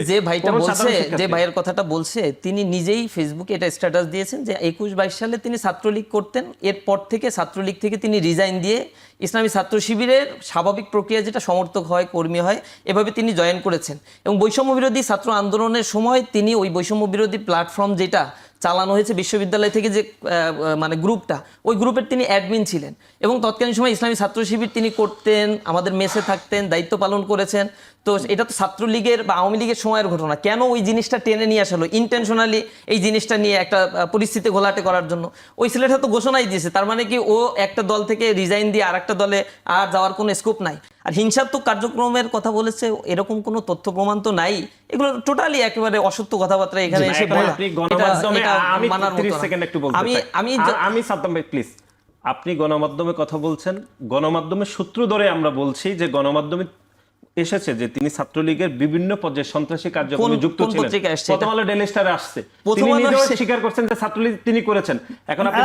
যে ভাইটা বলছে, যে ভাইয়ের কথাটা বলছে, তিনি নিজেই ফেসবুকে এটা স্ট্যাটাস দিয়েছেন যে 21-22 সালে তিনি ছাত্রলীগ করতেন, এরপর থেকে ছাত্রলীগ থেকে তিনি রিজাইন দিয়ে ইসলামী ছাত্র শিবিরের স্বাভাবিক প্রক্রিয়া যেটা সমর্থক হয়, কর্মী হয়, এভাবে তিনি জয়েন করেছেন। এবং বৈষম্য বিরোধী ছাত্র আন্দোলনের সময় তিনি ওই বৈষম্য বিরোধী প্ল্যাটফর্ম যেটা চালানো হয়েছে বিশ্ববিদ্যালয় থেকে যে মানে গ্রুপটা, ওই গ্রুপের তিনি অ্যাডমিন ছিলেন এবং তৎকালীন সময় ইসলামী ছাত্র শিবির তিনি করতেন, আমাদের মেসে থাকতেন, দায়িত্ব পালন করেছেন। তো এটা তো ছাত্রলীগের বা আওয়ামী লীগের সময়ের ঘটনা। কেন ওই জিনিসটা টেনে নিয়ে আসলো ইন্টেনশনালি, এই জিনিসটা নিয়ে একটা পরিস্থিতি ঘোলাটে করার জন্য? ওই ছেলেটা তো ঘোষণাই দিয়েছে, তার মানে কি ও একটা দল থেকে রিজাইন দিয়ে আর একটা দলে আর যাওয়ার কোনো স্কোপ নাই। আর হিংসাত্মক কার্যক্রমের কথা বলেছে, এরকম কোনো তথ্য প্রমাণ তো নাই। এগুলো টোটালি একেবারে অসত্য কথাবার্তা এখানে এসে বলা। আমি সাদ্দাম ভাই প্লিজ, আপনি গণমাধ্যমে কথা বলছেন, গণমাধ্যমের সূত্র ধরে আমরা বলছি যে গণমাধ্যমে এসেছে যে তিনি ছাত্রলীগের বিভিন্ন পর্যায়ে সন্ত্রাসী কার্যক্রমে যুক্ত ছিলেন। প্রথম আলো ডেইলি স্টারে আসছে, তিনি নিজেও স্বীকার করছেন যে ছাত্রলীগ তিনি করেছেন। এখন আপনি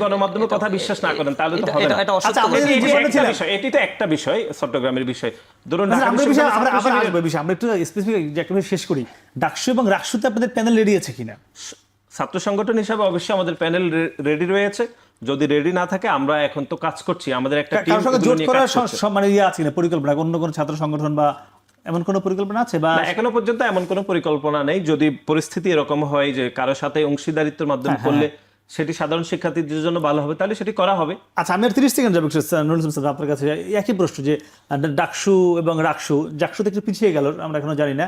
গণমাধ্যমে কথা বিশ্বাস না করেন তাহলে তো হবে না। এটি তো একটা বিষয়, চট্টগ্রামের বিষয়। ধরুন আমরা একটু স্পেসিফিক একটা শেষ করি, ডাকসু এবং রাকসুতে আপনাদের প্যানেল রেডি আছে কিনা? ছাত্র সংগঠন হিসাবে অবশ্যই আমাদের প্যানেল রেডি রয়েছে। যদি রেডি না থাকে আমরা এখন তো কাজ করছি, আমাদের একটা টিম জোট করার মানে আছে কিনা পরিকল্পনা, অন্য কোনো ছাত্র সংগঠন বা এমন কোনো পরিকল্পনা আছে? বা এখনো পর্যন্ত এমন কোনো পরিকল্পনা নেই। যদি পরিস্থিতি এরকম হয় যে কারো সাথে অংশীদারিত্বের মাধ্যমে করলে সেটি সাধারণ শিক্ষার্থীদের জন্য ভালো হবে, তাহলে সেটি করা হবে। আচ্ছা, আমি আর 30 সেকেন্ড যাবো আপনার কাছে একই প্রশ্ন, যে ডাকসু এবং রাকসু, ডাকসুতে একটু পিছিয়ে গেল, আমরা এখনো জানি না,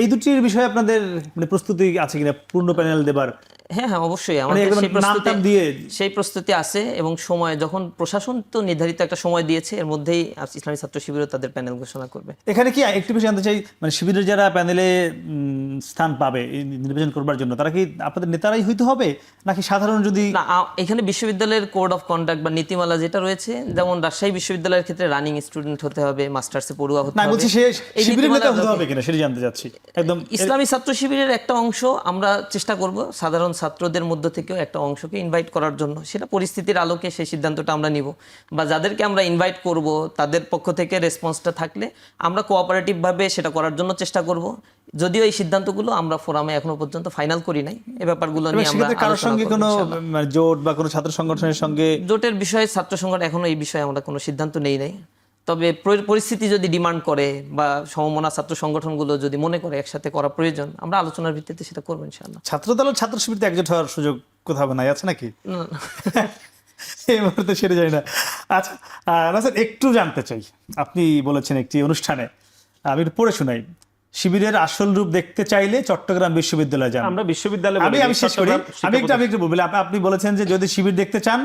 এই দুটির বিষয়ে আপনাদের মানে প্রস্তুতি আছে কিনা পূর্ণ প্যানেল দেবার? হ্যাঁ, অবশ্যই আমাদের সেই প্রস্তুতি আছে এবং সময় যখন প্রশাসন তো নির্ধারিত একটা সময় দিয়েছে, এর মধ্যেই ইসলামী ছাত্র শিবিরও তাদের প্যানেল ঘোষণা করবে। এখানে কি একটু বেশি জানতে চাই, মানে শিবিরের যারা প্যানেলে স্থান পাবে নির্বাচন করবার জন্য, তারা কি আপনাদের নেতারাই হইতে হবে নাকি সাধারণ? যদি না, এখানে বিশ্ববিদ্যালয়ের কোড অফ কন্ডাক্ট বা নীতিমালা যেটা রয়েছে, যেমন রাজশাহী বিশ্ববিদ্যালয়ের ক্ষেত্রে রানিং স্টুডেন্ট হতে হবে, মাস্টার্সে পড়ুয়া হতে হবে। না, বলছি শিবিরের নেতা হতে হবে কিনা সেটা জানতে চাচ্ছি। একদম ইসলামী ছাত্র শিবিরের একটা অংশ আমরা চেষ্টা করব সাধারণ ছাত্রদের মধ্য থেকেও একটা অংশকে ইনভাইট করার জন্য। সেটা পরিস্থিতির আলোকে সেই সিদ্ধান্তটা আমরা নিব, বা যাদেরকে আমরা ইনভাইট করব তাদের পক্ষ থেকে রেসপন্সটা থাকলে আমরা কোঅপারেটিভ ভাবে সেটা করার জন্য চেষ্টা করব। যদিও এই সিদ্ধান্তগুলো আমরা ফোরামে এখনো পর্যন্ত ফাইনাল করি নাই, এই ব্যাপারগুলো নিয়ে আমরা কারোর সঙ্গে কোনো জোট বা কোনো ছাত্র সংগঠনের সঙ্গে জোটের বিষয়ে ছাত্র সংগঠন এখনো এই বিষয়ে আমরা কোনো সিদ্ধান্ত নেই নাই। তবে পরিস্থিতি যদি ডিমান্ড করে বা সমমনা ছাত্র সংগঠনগুলো যদি মনে করে একসাথে করা প্রয়োজন, আমরা আলোচনার ভিত্তিতে সেটা করবো ইনশাআল্লাহ। ছাত্রদল ছাত্র শিবিরতে একজোট হওয়ার সুযোগ কোথাও নাই আছে নাকি? এই মুহূর্তে সেটা জানি না। আচ্ছা নাসির, একটু জানতে চাই, আপনি বলেছেন একটি অনুষ্ঠানে, আমি একটু পড়ে শোনাই, শিবিরের আসল রূপ দেখতে চাইলে চট্টগ্রাম বিশ্ববিদ্যালয়ে যান। আমরা বিশ্ববিদ্যালয়ে আমি শেষ করি, আমি একটু বলি। আপনি বলেছেন যে যদি শিবির দেখতে চান,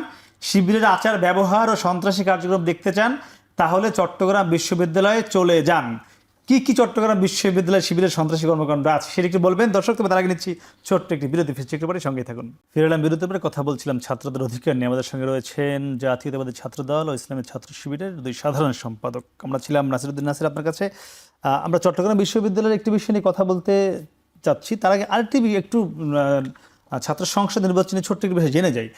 শিবিরের আচার ব্যবহার ও সন্ত্রাসী কার্যক্রম দেখতে চান, তাহলে চট্টগ্রাম বিশ্ববিদ্যালয়ে চলে যান। কি কি চট্টগ্রাম বিশ্ববিদ্যালয় শিবিরের সন্ত্রাসী কর্মকাণ্ড আছে সেটা একটু বলবেন দর্শক। তবে তার আগে নিচ্ছি ছোট্ট একটি বিরতি, ফিরছি একটু পরে, সঙ্গেই থাকুন। ফিরে এলাম বিরতির পরে, কথা বলছিলাম ছাত্রদের অধিকার নিয়ে। আমাদের সঙ্গে রয়েছেন জাতীয়তাবাদী ছাত্রদল ও ইসলামের ছাত্র শিবিরের 2 সাধারণ সম্পাদক। আমরা ছিলাম নাসিরউদ্দিন নাসির আপনার কাছে। আমরা চট্টগ্রাম বিশ্ববিদ্যালয়ের একটি বিষয় নিয়ে কথা বলতে চাচ্ছি। তার আগে আরেকটি একটু ছাত্র সংসদ নির্বাচনে ছোট্ট একটি বিষয় জেনে যাই।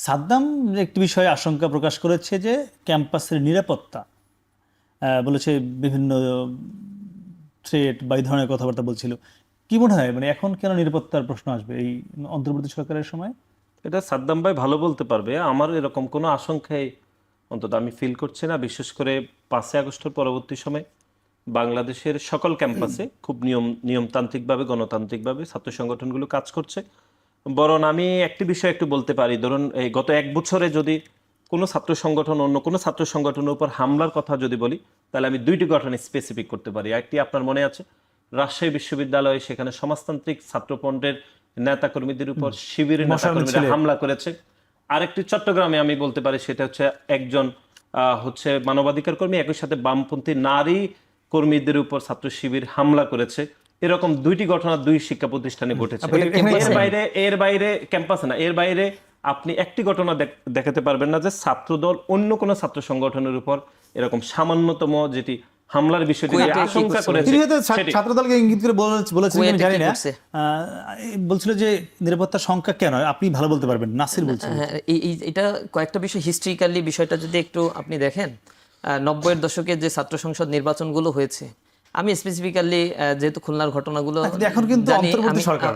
সাদ্দাম একটি বিষয়ে আশঙ্কা প্রকাশ করেছে যে ক্যাম্পাসের নিরাপত্তা, বলেছে বিভিন্ন থ্রেট বা এই ধরনের কথাবার্তা বলছিল। কি মনে হয়, মানে এখন কেন নিরাপত্তার প্রশ্ন আসবে এই অন্তর্বর্তী সরকারের সময়? এটা সাদ্দাম ভাই ভালো বলতে পারবে। আমার এরকম কোনো আশঙ্কাই অন্তত আমি ফিল করছি না। বিশেষ করে 5ই আগস্টের পরবর্তী সময় বাংলাদেশের সকল ক্যাম্পাসে খুব নিয়মতান্ত্রিকভাবে, গণতান্ত্রিকভাবে ছাত্র সংগঠনগুলো কাজ করছে। বরং আমি একটি বিষয় একটু বলতে পারি, ধরুন এই গত 1 বছরে যদি কোনো ছাত্র সংগঠন অন্য কোনো ছাত্র সংগঠনের উপর হামলার কথা যদি বলি, তাহলে আমি 2টি ঘটনা স্পেসিফিক করতে পারি। একটি আপনার মনে আছে, রাজশাহী বিশ্ববিদ্যালয়ে সেখানে সমাজতান্ত্রিক ছাত্রফ্রন্টের নেতাকর্মীদের উপর শিবিরের নেতাকর্মীরা হামলা করেছে। আরেকটি চট্টগ্রামে আমি বলতে পারি, সেটা হচ্ছে একজন হচ্ছে মানবাধিকার কর্মী, একই সাথে বামপন্থী নারী কর্মীদের উপর ছাত্র শিবির হামলা করেছে। এরকম 2টি ঘটনা 2 শিক্ষা প্রতিষ্ঠানে ঘটেছে। এর বাইরে ক্যাম্পাসে না, এর বাইরে আপনি একটি ঘটনা দেখাতে পারবেন না যে ছাত্রদল অন্য কোনো ছাত্র সংগঠনের উপর এরকম সামান্যতম যেটি হামলার বিষয়টি আশঙ্কা করেছে। ছাত্রদলকে ইঙ্গিত করে বলেছিলেন, আমি জানি না, বলছিল যে নিরাপত্তার সংখ্যা কেন, আপনি ভালো বলতে পারবেন, নাসির বলছেন। এটা কয়েকটা বিষয়, হিস্ট্রিক্যালি বিষয়টা যদি একটু আপনি দেখেন, 90-এর দশকে যে ছাত্র সংসদ নির্বাচনগুলো হয়েছে, আমি স্পেসিফিক্যালি যেহেতু খুলনার ঘটনাগুলো এখন কিন্তু অন্তর্বর্তী সরকার,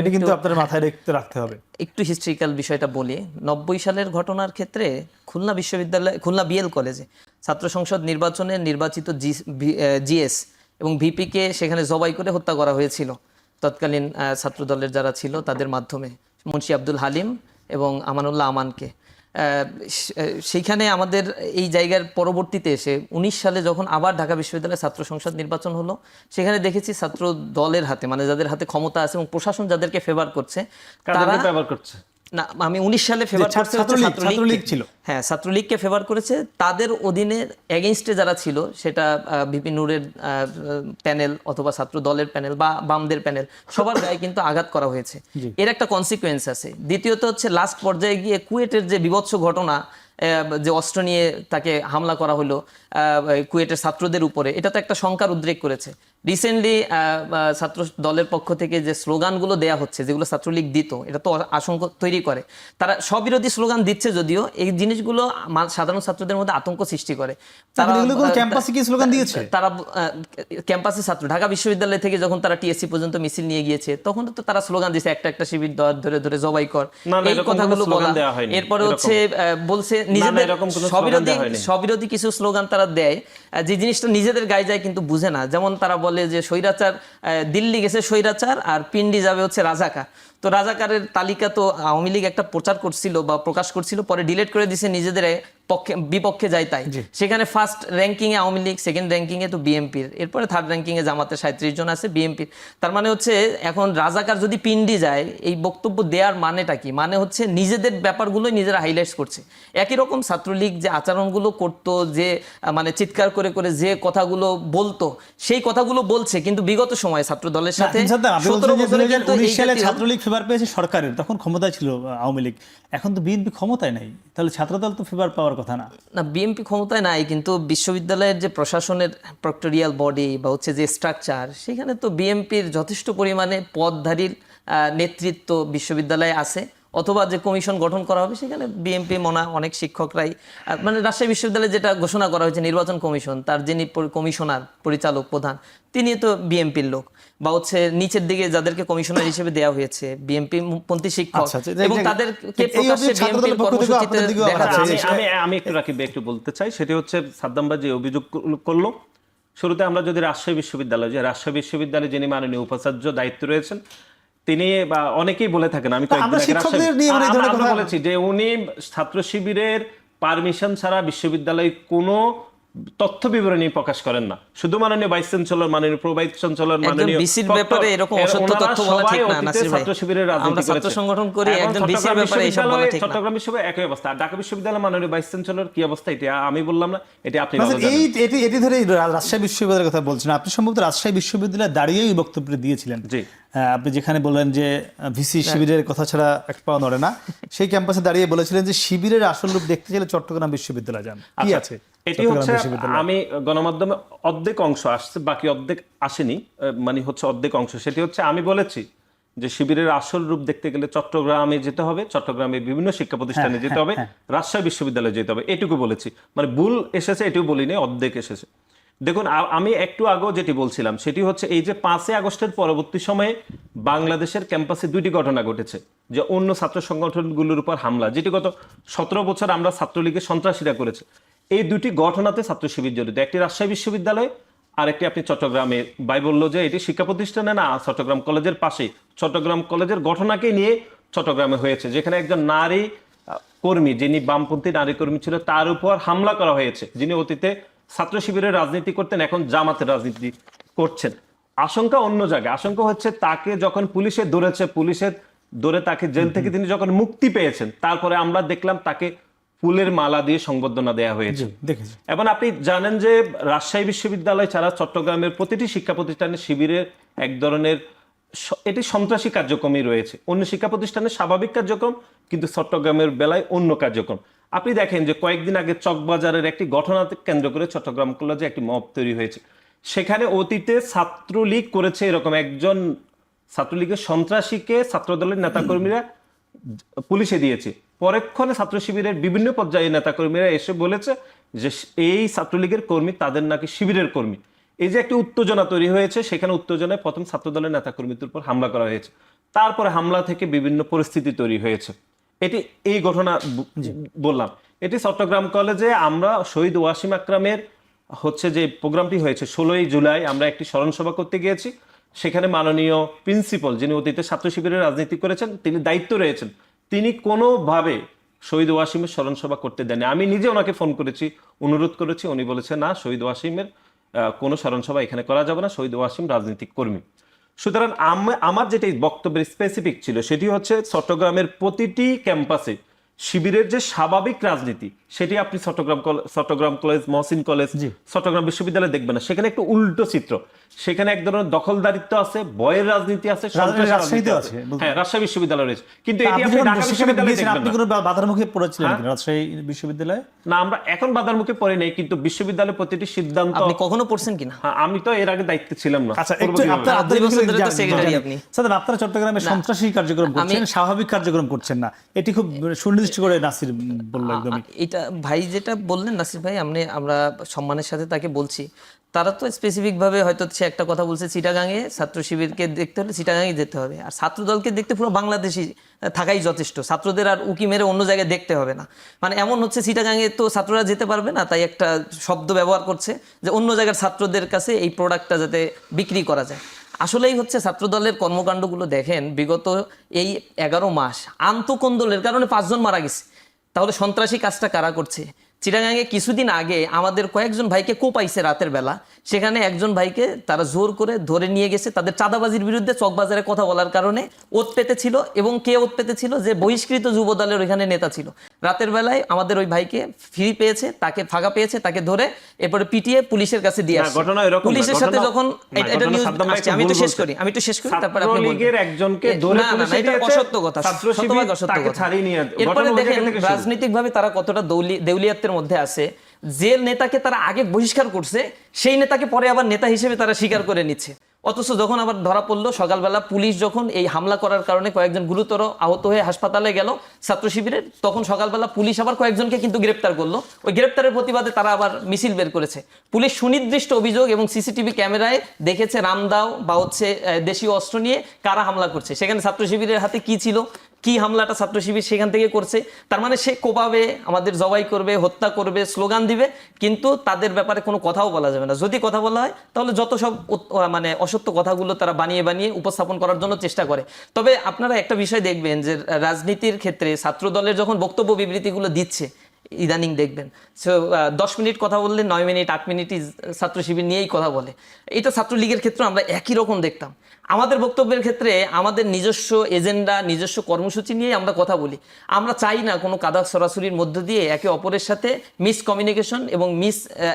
এটা কিন্তু আপনার মাথায় রাখতে হবে। একটু হিস্ট্রিক্যাল বিষয়টা বলি। 90 সালের ঘটনার ক্ষেত্রে খুলনা বিশ্ববিদ্যালয়, খুলনা বিএল কলেজে ছাত্র সংসদ নির্বাচনে নির্বাচিত জিএস এবং ভিপিকে সেখানে জবাই করে হত্যা করা হয়েছিল তৎকালীন ছাত্র দলের যারা ছিল তাদের মাধ্যমে, মুন্সি আব্দুল হালিম এবং আমানুল্লাহ আমানকে। সেইখানে আমাদের এই জায়গার পরবর্তীতে এসে 19 সালে যখন আবার ঢাকা বিশ্ববিদ্যালয়ে ছাত্র সংসদ নির্বাচন হলো, সেখানে দেখেছি ছাত্র দলের হাতে, মানে যাদের হাতে ক্ষমতা আছে এবং প্রশাসন যাদেরকে ফেভার করছে, তারা ফেভার করছে না, আমি 19 সালে ফেভার করছে ছাত্রলীগ ছিল, হ্যাঁ ছাত্রলীগকে ফেভার করেছে। তাদের অধীনে এগেইনস্টে যারা ছিল, সেটা ভিপি নূরের প্যানেল অথবা ছাত্র দলের প্যানেল বা বামদের প্যানেল, সবার গায়ে কিন্তু আঘাত করা হয়েছে। এর একটা কনসিকুয়েন্স আছে। দ্বিতীয়ত হচ্ছে লাস্ট পর্যায়ে গিয়ে কুয়েটের যে বিভৎস ঘটনা, যে অস্ত্র নিয়ে তাকে হামলা করা হলো কুয়েটের ছাত্রদের উপরে, এটা তো একটা শঙ্কার উদ্রেক করেছে। রিসেন্টলি ছাত্র দলের পক্ষ থেকে যে স্লোগানগুলো দেয়া হচ্ছে, যেগুলো ছাত্রলীগ দিত, এটা তো আশঙ্কা তৈরি করে। তারা স্ববিরোধী স্লোগান দিচ্ছে যদিও, এই জিনিসগুলো সাধারণ ছাত্রদের মধ্যে আতঙ্ক সৃষ্টি করে। তারা ক্যাম্পাসে কি স্লোগান দিয়েছে? তারা ক্যাম্পাসে ছাত্র, ঢাকা বিশ্ববিদ্যালয় থেকে যখন তারা টিএসসি পর্যন্ত মিছিল নিয়ে গিয়েছে, তখন তো তারা স্লোগান দিয়েছে, একটা শিবির ধরে ধরে জবাই কর, এই কথাগুলো বলা। এরপরে হচ্ছে বলছে নিজেদের স্ববিরোধী কিছু স্লোগান তারা দেয়, যে জিনিসটা নিজেদের গায়ে যায় কিন্তু বুঝে না। যেমন তারা বলে যে স্বৈরাচার, দিল্লি গেছে স্বৈরাচার আর পিন্ডি যাবে হচ্ছে রাজাকার। তো রাজাকারের তালিকা তো আওয়ামী লীগ একটা প্রচার করছিল বা প্রকাশ করছিল, পরে ডিলিট করে দিয়েছে, নিজেদের বিপক্ষে যায় তাই। সেখানে ফার্স্ট র্যাঙ্কিং এ আওয়ামী লীগ, সেকেন্ড র্যাঙ্কিং এ তো বিএনপির, এরপরে থার্ড র্যাঙ্কিং এ জামাতের 37 জন আছে, বিএনপির। তার মানে হচ্ছে এখন রাজাকার যদি পিন্ডি যায়, এই বক্তব্য দেওয়ার মানেটা কি? মানে হচ্ছে নিজেদের ব্যাপারগুলোই নিজেরা হাইলাইটস করছে। একই রকম ছাত্রলীগ যে আচরণগুলো করতো, যে মানে চিৎকার করে করে যে কথাগুলো বলতো, সেই কথাগুলো বলছে, কিন্তু বিগত সময়ে ছাত্র দলের সাথে 17 বছরে কিন্তু 19 সালে ছাত্রলীগ ফেভার পেয়েছে সরকারের, তখন ক্ষমতায় ছিল আওয়ামী লীগ, এখন তো বিএনপি ক্ষমতায় নাই, তাহলে ছাত্রদল তো ফেভার পাওয়ার কথা না। না, বিএনপি ক্ষমতায় নাই, কিন্তু বিশ্ববিদ্যালয়ের যে প্রশাসনের প্রক্টোরিয়াল বডি বা হচ্ছে যে স্ট্রাকচার, সেখানে তো বিএনপির যথেষ্ট পরিমাণে পদধারীর নেতৃত্ব বিশ্ববিদ্যালয়ে আছে, অথবা যে কমিশন গঠন করা হবে সেখানে বিএনপি অনেক শিক্ষকরাই, মানে রাজশাহী বিশ্ববিদ্যালয়ে যেটা ঘোষণা করা হয়েছে নির্বাচন কমিশন, তার যিনি কমিশনার পরিচালক প্রধান, তিনি তো বিএনপির লোক, বা হচ্ছে নিচের দিকে যাদেরকে কমিশনার হিসেবে দেওয়া হয়েছে বিএনপি পন্থী শিক্ষক, এবং তাদেরকে প্রকাশ্যে বিএনপির কর্মসূচিতে দেখা যাচ্ছে। আমি একটু বলতে চাই, সেটা হচ্ছে সাদ্দাম ভাই যে অভিযোগ করলো, শুরুতে আমরা যদি রাজশাহী বিশ্ববিদ্যালয়, যে রাজশাহী বিশ্ববিদ্যালয়ে যিনি মাননীয় উপাচার্য দায়িত্ব রয়েছেন, তিনি বা অনেকেই বলে থাকেন, আমি তা আমরা শিক্ষকদের নিয়ে মানে এই ধরনের আমরা কথা বলেছি যে উনি ছাত্র শিবিরের পারমিশন ছাড়া বিশ্ববিদ্যালয়ে কোনো তথ্য বিবরণী প্রকাশ করেন না। শুধু মাননীয় ভাইস চ্যান্সেলর, মাননীয় প্রো ভাইস চ্যান্সেলর, মাননীয় বিসির ব্যাপারে এরকম অসত্য তথ্য বলা ঠিক না নাসির ভাই। ছাত্র শিবিরের রাজনীতি আমরা ছাত্র করেছে। সংগঠন করি, এখন একজন বিসির চট্টগ্রাম ব্যাপারে এইসব বলা ঠিক না। চট্টগ্রাম বিশ্ববিদ্যালয় একই অবস্থা, আর ঢাকা বিশ্ববিদ্যালয় মাননীয় ভাইস চ্যান্সেলর কি অবস্থা এটা আমি বললাম না, এটা আপনি ভালো জানেন। এটি ধরে রাজশাহী বিশ্ববিদ্যালয়ের কথা বলছেন আপনি, সম্ভবত রাজশাহী বিশ্ববিদ্যালয়ে দাঁড়িয়েই বক্তব্য দিয়েছিলেন। জি। আপনি যেখানে বললেন যে ভিসি শিবিরের কথা ছাড়া এক পাও নড়ে না, সেই ক্যাম্পাসে দাঁড়িয়ে বলেছিলেন যে শিবিরের আসল রূপ দেখতে চাইলে চট্টগ্রাম বিশ্ববিদ্যালয় যান। কি আছে এটি হচ্ছে, আমি গণমাধ্যমে অর্ধেক অংশ আসছে, বাকি অর্ধেক আসেনি, মানে হচ্ছে অর্ধেক অংশ। সেটি হচ্ছে আমি বলেছি যে শিবিরের আসল রূপ দেখতে গেলে চট্টগ্রামে যেতে হবে, চট্টগ্রামে বিভিন্ন শিক্ষা প্রতিষ্ঠানে যেতে হবে, রাজশাহী বিশ্ববিদ্যালয়ে যেতে হবে, এটুকু বলেছি। মানে ভুল এসেছে এটিও বলিনি, অর্ধেক এসেছে। দেখুন, আমি একটু আগেও যেটি বলছিলাম সেটি হচ্ছে এই যে 5 আগস্টের পরবর্তী সময়ে বাংলাদেশের ক্যাম্পাসে দুইটি ঘটনা ঘটেছে, যে অন্য ছাত্র সংগঠনগুলোর উপর হামলা, যেটি গত 17 বছর আমরা ছাত্রলীগের সন্ত্রাসীরা করেছে। এই দুটি ঘটনাতে ছাত্র শিবির জড়িত, একটি রাজশাহী বিশ্ববিদ্যালয় আর একটি আপনি চট্টগ্রামে। ভাই বললো যে এটি শিক্ষা প্রতিষ্ঠানে না, চট্টগ্রাম কলেজের পাশেই। চট্টগ্রাম কলেজের ঘটনাকে নিয়ে চট্টগ্রামে হয়েছে, যেখানে একজন নারী কর্মী, যিনি বামপন্থী নারী কর্মী ছিল, তার উপর হামলা করা হয়েছে, যিনি অতীতে ছাত্র শিবিরের রাজনীতি করতেন, এখন জামাতের রাজনীতি করছেন। আশঙ্কা অন্য জায়গায়, আশঙ্কা হচ্ছে তাকে যখন পুলিশে ধরেছে, পুলিশের ধরে তাকে জেল থেকে তিনি যখন মুক্তি পেয়েছেন, তারপরে আমরা দেখলাম তাকে ফুলের মালা দিয়ে সংবর্ধনা দেওয়া হয়েছে। এবং আপনি জানেন যে রাজশাহী বিশ্ববিদ্যালয় ছাড়া চট্টগ্রামের প্রতিটি শিক্ষা প্রতিষ্ঠানে শিবিরের এক ধরনের এটি সন্ত্রাসী কার্যক্রমই রয়েছে। অন্য শিক্ষা প্রতিষ্ঠানের স্বাভাবিক কার্যক্রম, কিন্তু চট্টগ্রামের বেলায় অন্য কার্যক্রম। আপনি দেখেন যে কয়েকদিন আগে চকবাজারের একটি ঘটনাকে কেন্দ্র করে চট্টগ্রাম কলেজে একটি মব তৈরি হয়েছে। সেখানে অতীতে ছাত্রলীগ করেছে এরকম একজন ছাত্রলীগের সন্ত্রাসীকে ছাত্রদলের নেতাকর্মীরা পুলিশে দিয়েছে। পরক্ষণে ছাত্র শিবিরের বিভিন্ন পর্যায়ে নেতাকর্মীরা এসে বলেছে যে এই ছাত্রলীগের কর্মী তাদের নাকি শিবিরের কর্মী। এই যে একটি উত্তেজনা তৈরি হয়েছে, সেখানে উত্তেজনায় প্রথম ছাত্রদলের নেতাকর্মীদের উপর হামলা করা হয়েছে, তারপরে হামলা থেকে বিভিন্ন পরিস্থিতি তৈরি হয়েছে। এটি এই ঘটনা বললাম। এটি চট্টগ্রাম কলেজে আমরা শহীদ ওয়াসিম আকরামের হচ্ছে যে প্রোগ্রামটি হয়েছে 16ই জুলাই, আমরা একটি স্মরণ সভা করতে গিয়েছি। সেখানে মাননীয় প্রিন্সিপাল, যিনি অতীতে ছাত্র শিবিরের রাজনীতি করেছেন, তিনি দায়িত্ব রয়েছেন, তিনি কোনোভাবে শহীদ ওয়াসিমের স্মরণ সভা করতে দেননি। আমি নিজে ওনাকে ফোন করেছি, অনুরোধ করেছি, উনি বলেছেন না, শহীদ ওয়াসিমের কোনো স্মরণ সভা এখানে করা যাবে না, শহীদ ওয়াসিম রাজনৈতিক কর্মী। সুতরাং আমার যেটা বক্তব্যের স্পেসিফিক ছিল সেটি হচ্ছে চট্টগ্রামের প্রতিটি ক্যাম্পাসে শিবিরের যে স্বাভাবিক রাজনীতি, সেটি আপনি চট্টগ্রাম কলেজ, মহসিন কলেজ, চট্টগ্রাম বিশ্ববিদ্যালয়ে দেখবেন না। সেখানে একটু উল্টো চিত্র, সেখানে এক ধরনের দখলদারিত্ব আছে, ভয়ের রাজনীতি আছে, রাজশাহী বিশ্ববিদ্যালয় রয়েছে। কিন্তু এটি আপনি ঢাকা বিশ্ববিদ্যালয়ে দেখবেন না। আপনি কোনো বাধার মুখে পড়েছিলেন কিনা রাজশাহী বিশ্ববিদ্যালয়ে? না, আমরা এখন বাধার মুখে পড়ে নেই, কিন্তু বিশ্ববিদ্যালয়ের প্রতিটি সিদ্ধান্ত আপনি কখনো পড়ছেন কিনা? হ্যাঁ, আমি তো এর আগে দায়িত্বে ছিলাম না। আচ্ছা, একটু আপনারা চট্টগ্রামে সন্ত্রাসী কার্যক্রম করছেন, স্বাভাবিক কার্যক্রম করছেন না, এটি খুব সুনির্দিষ্ট করে নাসির বলল। একদমই এটা ভাই যেটা বললেন নাসির ভাই, আমরা সম্মানের সাথে তাকে বলছি, তারা তো স্পেসিফিক ভাবে হয়তো সে একটা কথা বলছে, চিটাগাঙে ছাত্র শিবিরকে দেখতে হলে চিটাগাঙে যেতে হবে, আর ছাত্র দলকে দেখতে পুরো বাংলাদেশি থাকাই যথেষ্ট, ছাত্রদের আর উকি মেরে অন্য জায়গায় দেখতে হবে না। মানে এমন হচ্ছে চিটাগাঙে তো ছাত্ররা যেতে পারবে না, তাই একটা শব্দ ব্যবহার করছে যে অন্য জায়গার ছাত্রদের কাছে এই প্রোডাক্টটা যাতে বিক্রি করা যায়। আসলেই হচ্ছে ছাত্রদলের কর্মকাণ্ডগুলো দেখেন, বিগত এই 11 মাস আন্তঃকোন্দলের কারণে 5 জন মারা গেছে। তাহলে সন্ত্রাসী কাজটা কারা করছে? চিটাগাঙে কিছুদিন আগে আমাদের কয়েকজন ভাইকে কোপাইছে রাতের বেলা, সেখানে একজন ভাইকে তারা জোর করে ধরে নিয়ে গেছে তাদের চাঁদাবাজির বিরুদ্ধে চকবাজারে কথা বলার কারণে। ওত পেতে ছিল, এবং কে ওত পেতে ছিল? যে বহিষ্কৃত যুব দলের ওইখানে নেতা ছিল। রাতের বেলায় আমাদের ওই ভাইকে ফ্রি পেয়েছে, তাকে ফাঁকা পেয়েছে, তাকে ধরে এরপরে পিটিয়ে পুলিশের কাছে দিয়ে আসছে। পুলিশের সাথে যখন এটা নিউজ আসছে, আমি একটু শেষ করি তারপরে আপনি বলবেন। একজনকে ধরে পুলিশে দিয়েছে, অসত্য কথা, শতভাগ অসত্য কথা। এরপরে দেখেন রাজনৈতিকভাবে তারা কতটা দেউলিয়াত্বের মধ্যে আছে। যে নেতাকে তারা আগে বহিষ্কার করছে, সেই নেতাকে পরে আবার নেতা হিসেবে তারা স্বীকার করে নিচ্ছে। অথচ যখন আবার ধরা পড়লো সকালবেলা, পুলিশ যখন এই হামলা করার কারণে কয়েকজন গুরুতর আহত হয়ে হাসপাতালে গেল ছাত্র শিবিরের, তখন সকালবেলা পুলিশ আবার কয়েকজনকে কিন্তু গ্রেপ্তার করলো। ওই গ্রেপ্তারের প্রতিবাদে তারা আবার মিছিল বের করেছে। পুলিশ সুনির্দিষ্ট অভিযোগ এবং সিসিটিভি ক্যামেরায় দেখেছে রামদাও বা হচ্ছে দেশীয় অস্ত্র নিয়ে কারা হামলা করছে। সেখানে ছাত্র শিবিরের হাতে কি ছিল, কি হামলাটা ছাত্র শিবির সেখান থেকে করছে, তার মানে সে কোপাবে, আমাদের জবাই করবে, হত্যা করবে, স্লোগান দিবে, কিন্তু তাদের ব্যাপারে কোনো কথাও বলা যাবে না। যদি কথা বলা হয় তাহলে যত সব মানে অসত্য কথাগুলো তারা বানিয়ে বানিয়ে উপস্থাপন করার জন্য চেষ্টা করে। তবে আপনারা একটা বিষয় দেখবেন যে রাজনীতির ক্ষেত্রে ছাত্র দলের যখন বক্তব্য বিবৃতিগুলো দিচ্ছে ইদানিং দেখবেন, সো 10 মিনিট কথা বললে 9 মিনিট 8 মিনিটই ছাত্র শিবির নিয়েই কথা বলে। এটা ছাত্রলীগের ক্ষেত্রে আমরা একই রকম দেখতাম। আমাদের বক্তব্যের ক্ষেত্রে আমাদের নিজস্ব এজেন্ডা, নিজস্ব কর্মসূচি নিয়ে আমরা কথা বলি। আমরা চাই না কোনো কাদা সরাসরির মধ্য দিয়ে একে অপরের সাথে মিসকমিউনিকেশন এবং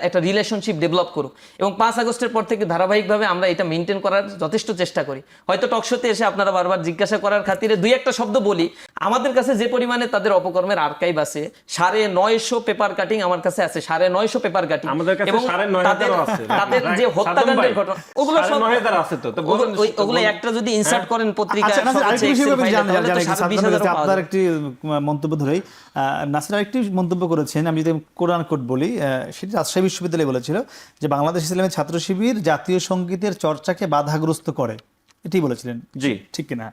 একটা রিলেশনশিপ ডেভেলপ করুক। এবং 5 আগস্টের পর থেকে ধারাবাহিকভাবে আমরা এটা মেনটেন করার যথেষ্ট চেষ্টা করি। হয়তো টকশোতে এসে আপনারা বারবার জিজ্ঞাসা করার খাতিরে 2-1টা শব্দ বলি। আমাদের কাছে যে পরিমাণে তাদের অপকর্মের আর্কাইভ আছে, 950 পেপার কাটিং আমার কাছে আছে, 950 পেপার কাটিং, আমাদের কাছে এবং 9,500 আছে। তাদের যে হত্যাকাণ্ডের ঘটনা, ওগুলো সব 9,500 আছে তো বলুন, ওগুলো একটা যদি ইনসার্ট করেন পত্রিকায়, আচ্ছা, নাসির, আরেকটি বিষয় আমি জানতে চাই, তাহলে তো 26,000 পাওয়া আপনার যাবে। একটি মন্তব্য ধরেই নাসির আরেকটি মন্তব্য করেছেন, আমি যদি কোরআন কোট বলি, সেটি রাজশাহী বিশ্ববিদ্যালয়ে বলেছিল যে বাংলাদেশ ইসলামী ছাত্র শিবির জাতীয় সঙ্গীতের চর্চাকে বাধাগ্রস্ত করে, এটি বলেছিলেন। জি। ঠিক কিনা?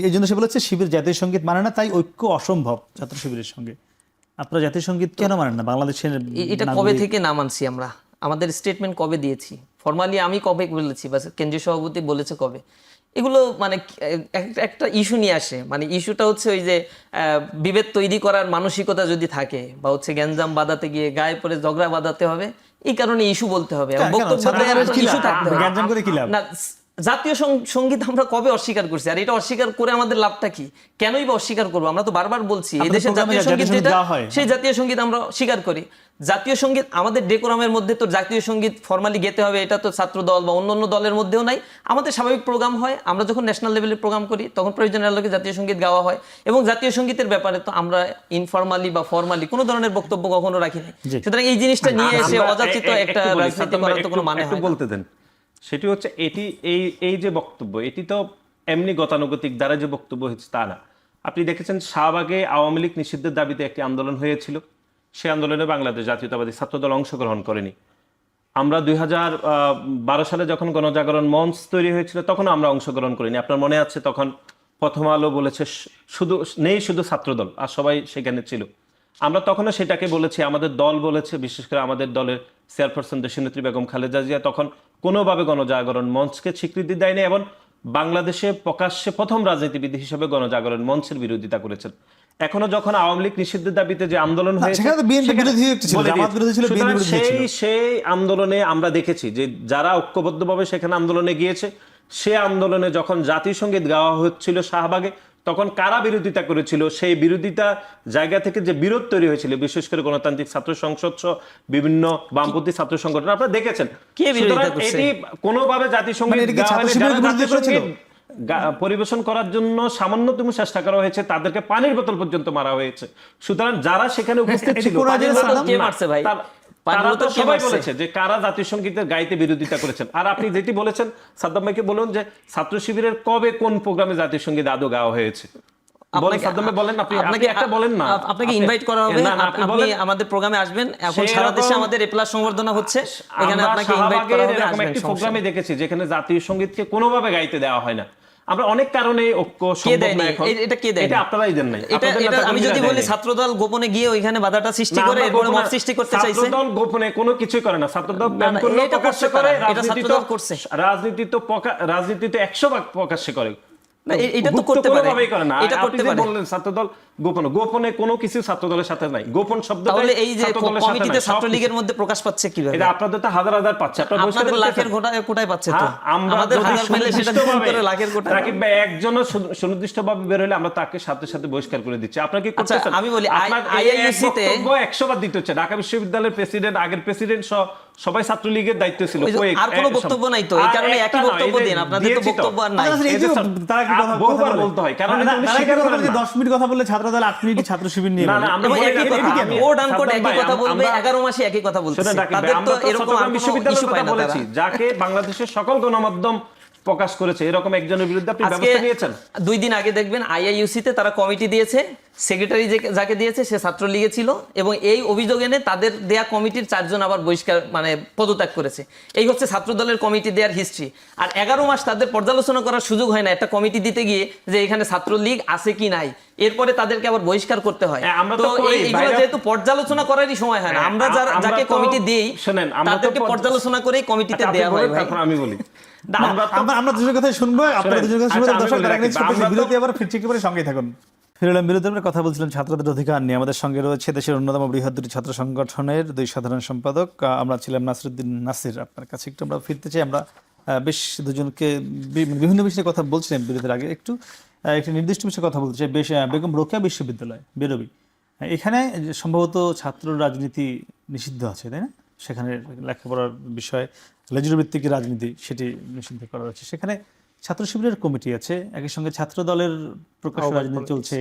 এই জন্য সে বলেছে শিবির জাতীয় সঙ্গীত মানে না, তাই ঐক্য অসম্ভব ছাত্র শিবিরের সঙ্গে। আপনারা জাতীয় সঙ্গীত কেন মানেন না? বাংলাদেশের এটা কবে থেকে না মানছি আমরা? আমাদের স্টেটমেন্ট কবে দিয়েছি? ফরমালি আমি কবে বলেছি বা কেন্দ্রীয় সভাপতি বলেছে কবে? এগুলো মানে একটা ইস্যু নিয়ে আসে, মানে ইস্যুটা হচ্ছে ওই যে বিভেদ তৈরি করার মানসিকতা যদি থাকে, বা হচ্ছে গ্যাঞ্জাম বাঁধাতে গিয়ে গায়ে পরে ঝগড়া বাঁধাতে হবে, এই কারণে ইস্যু বলতে হবে। কেন? বক্তব্য ছাত্রদের কি লাভ? ইস্যু থাকতে হবে। গ্যাঞ্জাম করে কি লাভ? না, জাতীয় সঙ্গীত আমরা কবে অস্বীকার করছি? আর এটা অস্বীকার করে আমাদের লাভটা কি? কেনই বা অস্বীকার করবো? আমরা তো বারবার বলছি এই দেশের জাতীয় সঙ্গীত যেটা, সেই জাতীয় সঙ্গীত আমরা স্বীকার করি। জাতীয় সঙ্গীত আমাদের ডেকোরামের মধ্যে তো জাতীয় সঙ্গীত ফরমালি গেতে হবে, এটা তো ছাত্র দল বা অন্যান্য দলের মধ্যেও নাই। আমাদের স্বাভাবিক প্রোগ্রাম হয়, আমরা যখন ন্যাশনাল লেভেলের প্রোগ্রাম করি তখন প্রয়োজনের আলোকে জাতীয় সঙ্গীত গাওয়া হয়। এবং জাতীয় সঙ্গীতের ব্যাপারে তো আমরা ইনফরমালি বা ফরমালি কোনো ধরনের বক্তব্য কখনো রাখি না। সুতরাং এই জিনিসটা নিয়ে এসে অযাচিত একটা রাজনীতি করার তো কোনো মানে হয় না। বলতে দেন। সেটি হচ্ছে এই যে বক্তব্য, এটি তো এমনি গতানুগতিক দ্বারা যে বক্তব্য হচ্ছে তা না। আপনি দেখেছেন শাহবাগে আওয়ামী লীগ নিষিদ্ধের দাবিতে একটি আন্দোলন হয়েছিল, সেই আন্দোলনে বাংলাদেশ জাতীয়তাবাদী ছাত্রদল অংশগ্রহণ করেনি। আমরা 2012 সালে যখন গণজাগরণ মঞ্চ তৈরি হয়েছিল তখনও আমরা অংশগ্রহণ করিনি। আপনার মনে আছে তখন প্রথম আলো বলেছে শুধু ছাত্রদল, আর সবাই সেখানে ছিল। আমরা তখনও সেটাকে বলেছি, আমাদের দল বলেছে, বিশেষ করে আমাদের দলের চেয়ারপারসন দেশনেত্রী বেগম খালেদা জিয়া তখন কোনোভাবে গণজাগরণ মঞ্চকে স্বীকৃতি দেয়নি এবং বাংলাদেশে প্রকাশ্যে প্রথম রাজনীতিবিদ হিসেবে গণজাগরণ মঞ্চের বিরোধিতা করেছেন। এখনো যখন আওয়ামী লীগ নিষিদ্ধের দাবিতে যে আন্দোলন হয়েছে, সেই আন্দোলনে আমরা দেখেছি যে যারা ঐক্যবদ্ধভাবে সেখানে আন্দোলনে গিয়েছে, সে আন্দোলনে যখন জাতীয় সঙ্গীত গাওয়া হচ্ছিল শাহবাগে, তখন কারা বিরোধিতা করেছিল? সেই বিরোধিতা জায়গা থেকে যে বিরোধ তৈরি হয়েছিল, বিশেষ করে গণতান্ত্রিক ছাত্র সংসদ সহ বিভিন্ন বামপন্থী ছাত্র সংগঠন, আপনারা দেখেছেন। এটি কোনোভাবে জাতীয় সঙ্গীত পরিবেশন করার জন্য সামান্যতম চেষ্টা করা হয়েছে, তাদেরকে পানির বোতল পর্যন্ত মারা হয়েছে। সুতরাং যারা সেখানে উপস্থিত ছিল তারা তো সবাই বলেছে যে কারা জাতীয় সঙ্গীতের গাইতে বিরোধিতা করেছেন। আর আপনি যেটি বলেছেন, সাদ্দাম ভাইকে বলুন যে ছাত্র শিবিরের কবে কোন প্রোগ্রামে জাতীয় সঙ্গীত আদৌ গাওয়া হয়েছে? আপনাকে ইনভাইট করা হবে, আপনি আমাদের প্রোগ্রামে আসবেন। এখন সারা দেশে আমাদের এ প্লাস সংবর্ধনা হচ্ছে, এখানে আপনাকে ইনভাইট করা হবে। এরকম একটি প্রোগ্রামে দেখেছি যেখানে জাতীয় সঙ্গীতকে কোনোভাবে গাইতে দেওয়া হয় না। আমরা অনেক কারণে ঐক্য সম্ভব না এখন। এটা আপনারাই দেন নাই। এটা আমি যদি বলি ছাত্রদল গোপনে গিয়ে ওইখানে বাধাটা সৃষ্টি করে এরপরে মব সৃষ্টি করতে চাইছে। ছাত্রদল গোপনে কোনো কিছুই করে না। ছাত্রদল প্ল্যান করলে প্রকাশ্যে করে, রাজনীতিতে 100% প্রকাশ্যে করে। এটা তো করতে পারে, এটা করতে পারে। বললেন ছাত্রদল গোপনে কোনো কিছু ছাত্রদলের সাথে নাই। গোপন শব্দ তাহলে এই যে কমিটিতে ছাত্রলীগের মধ্যে প্রকাশ পাচ্ছে কিভাবে? এটা আপনাদের তো হাজার হাজার পাচ্ছে, আপনাদের লাখের কোটায় পাচ্ছে তো। আমাদের হাজার পেলে সেটা করে লাখের কোটায়। রাকিব ভাই একজন সুনির্দিষ্টভাবে বের হলে আমরা তাকে সাথে সাথে বহিষ্কার করে দিচ্ছি। আপনারা কি করতেছেন? আমি বলি আইআইইউসি তে 100 বার দিতে হচ্ছে। ঢাকা বিশ্ববিদ্যালয়ের প্রেসিডেন্ট, আগের প্রেসিডেন্ট সবাই ছাত্রলীগের দায়িত্ব ছিল। আর কোনো বক্তব্য নাই তো, এই কারণে একই বক্তব্য দিন। আপনাদের তো বক্তব্য আর নাই। বহুবার বলতে হয়, কারণ 10 মিনিট কথা বললে ছাত্রদল 8 মিনিট ছাত্র শিবির নিয়ে যাকে বাংলাদেশের সকল গণমাধ্যম প্রকাশ করেছে, এরকম একজনের বিরুদ্ধে আপনি আজকে ব্যবস্থা নিয়েছেন? 2 দিন আগে দেখবেন আইআইইউসিতে তারা কমিটি দিয়েছে, সেক্রেটারি যাকে দিয়েছে সে ছাত্রলীগে ছিল, এবং এই অভিযোগ এনে তাদের দেয়া কমিটির 4 জন আবার বহিষ্কার মানে পদত্যাগ করেছে। এই হচ্ছে ছাত্রদলের কমিটি দেওয়ার হিস্ট্রি। আর 11 মাস তাদের পর্যালোচনা করার সুযোগ হয় না একটা কমিটি দিতে গিয়ে যে এখানে ছাত্রলীগ আছে কি নাই, এরপরে তাদেরকে আবার বহিষ্কার করতে হয়। হ্যাঁ, আমরা তো তো করি, এইগুলো বাইরে- যেহেতু পর্যালোচনা করারই সময় হয় না, হ্যাঁ, আমরা আমরা যাকে তো- কমিটি দেই শোনেন, আমরা তো তাদেরকে পর্যালোচনা করেই কমিটিতে আচ্ছা, আপনি দেওয়া হয় বলুন, ভাই। তারপর আমি বলি। না, আমরা তো- আমরা দুজনের কথাই শুনবো, আপনারা দুজনের কথা শুনবো। আচ্ছা, আমি দর্শক বলে তারা রাখি, next করতেছি, আমরা তো- বিরতি আবার ফিরছি, একেবারে সঙ্গেই থাকুন। ফিরে এলাম বিরতি। আমরা কথা বলছিলাম ছাত্রদের অধিকার নিয়ে। আমাদের সঙ্গে রয়েছে দেশের অন্যতম বৃহৎ দুটি ছাত্র সংগঠনের 2 সাধারণ সম্পাদক। আমরা ছিলাম নাসিরুদ্দিন নাসির। আপনার কাছে একটু আমরা ফিরতে চাই। আমরা বেশ দুজনকে বিভিন্ন বিষয়ে কথা বলছিলাম বিরতির আগে। একটু একটি নির্দিষ্ট বিষয়ে কথা বলতে চাই। বেগম রোকেয়া বিশ্ববিদ্যালয় বেরোবি, এখানে সম্ভবত ছাত্র রাজনীতি নিষিদ্ধ আছে, তাই না? সেখানে লেখাপড়ার বিষয় লেজুর ভিত্তিক রাজনীতি সেটি নিষিদ্ধ করা হয়েছে। সেখানে ছাত্র শিবিরের কমিটি আছে, একই সঙ্গে ছাত্র দলের প্রকাশ্য রাজনীতি চলছে।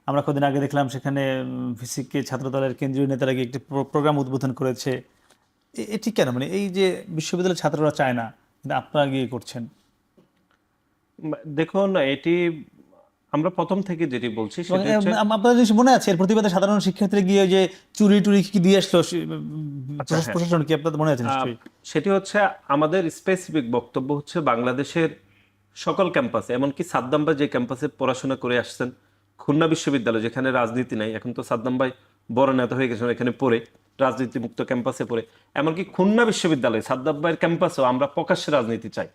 আমরা কদিন আগে দেখলাম সেখানে ভিসিকে ছাত্র দলের কেন্দ্রীয় নেতারা গিয়ে একটি প্রোগ্রাম উদ্বোধন করেছে। এটি কেন, মানে এই যে বিশ্ববিদ্যালয়ের ছাত্ররা চায় না কিন্তু আপনারা গিয়ে করছেন? দেখুন, এটি আমরা প্রথম থেকে যেটি বলছি এবং সেটা হচ্ছে, আপনাদের যদি মনে আছে এর প্রতিবাদে সাধারণ শিক্ষার্থী গিয়ে যে চুরি টুরি কি দিয়ে আসলো প্রশাসন, কি আপনাদের মনে আছে নিশ্চয়ই? সেটি হচ্ছে আমাদের স্পেসিফিক বক্তব্য হচ্ছে বাংলাদেশের সকল ক্যাম্পাসে, এমনকি সাদ্দাম ভাই যে ক্যাম্পাসে পড়াশোনা করে আসছেন, খুলনা বিশ্ববিদ্যালয় যেখানে রাজনীতি নাই, এখন তো সাদ্দাম ভাই বড় নেতা হয়ে গেছেন এখানে পড়ে, রাজনীতি মুক্ত ক্যাম্পাসে পড়ে, এমনকি খুলনা বিশ্ববিদ্যালয় সাদ্দাম ভাইয়ের ক্যাম্পাসেও আমরা প্রকাশ্যে রাজনীতি চাই।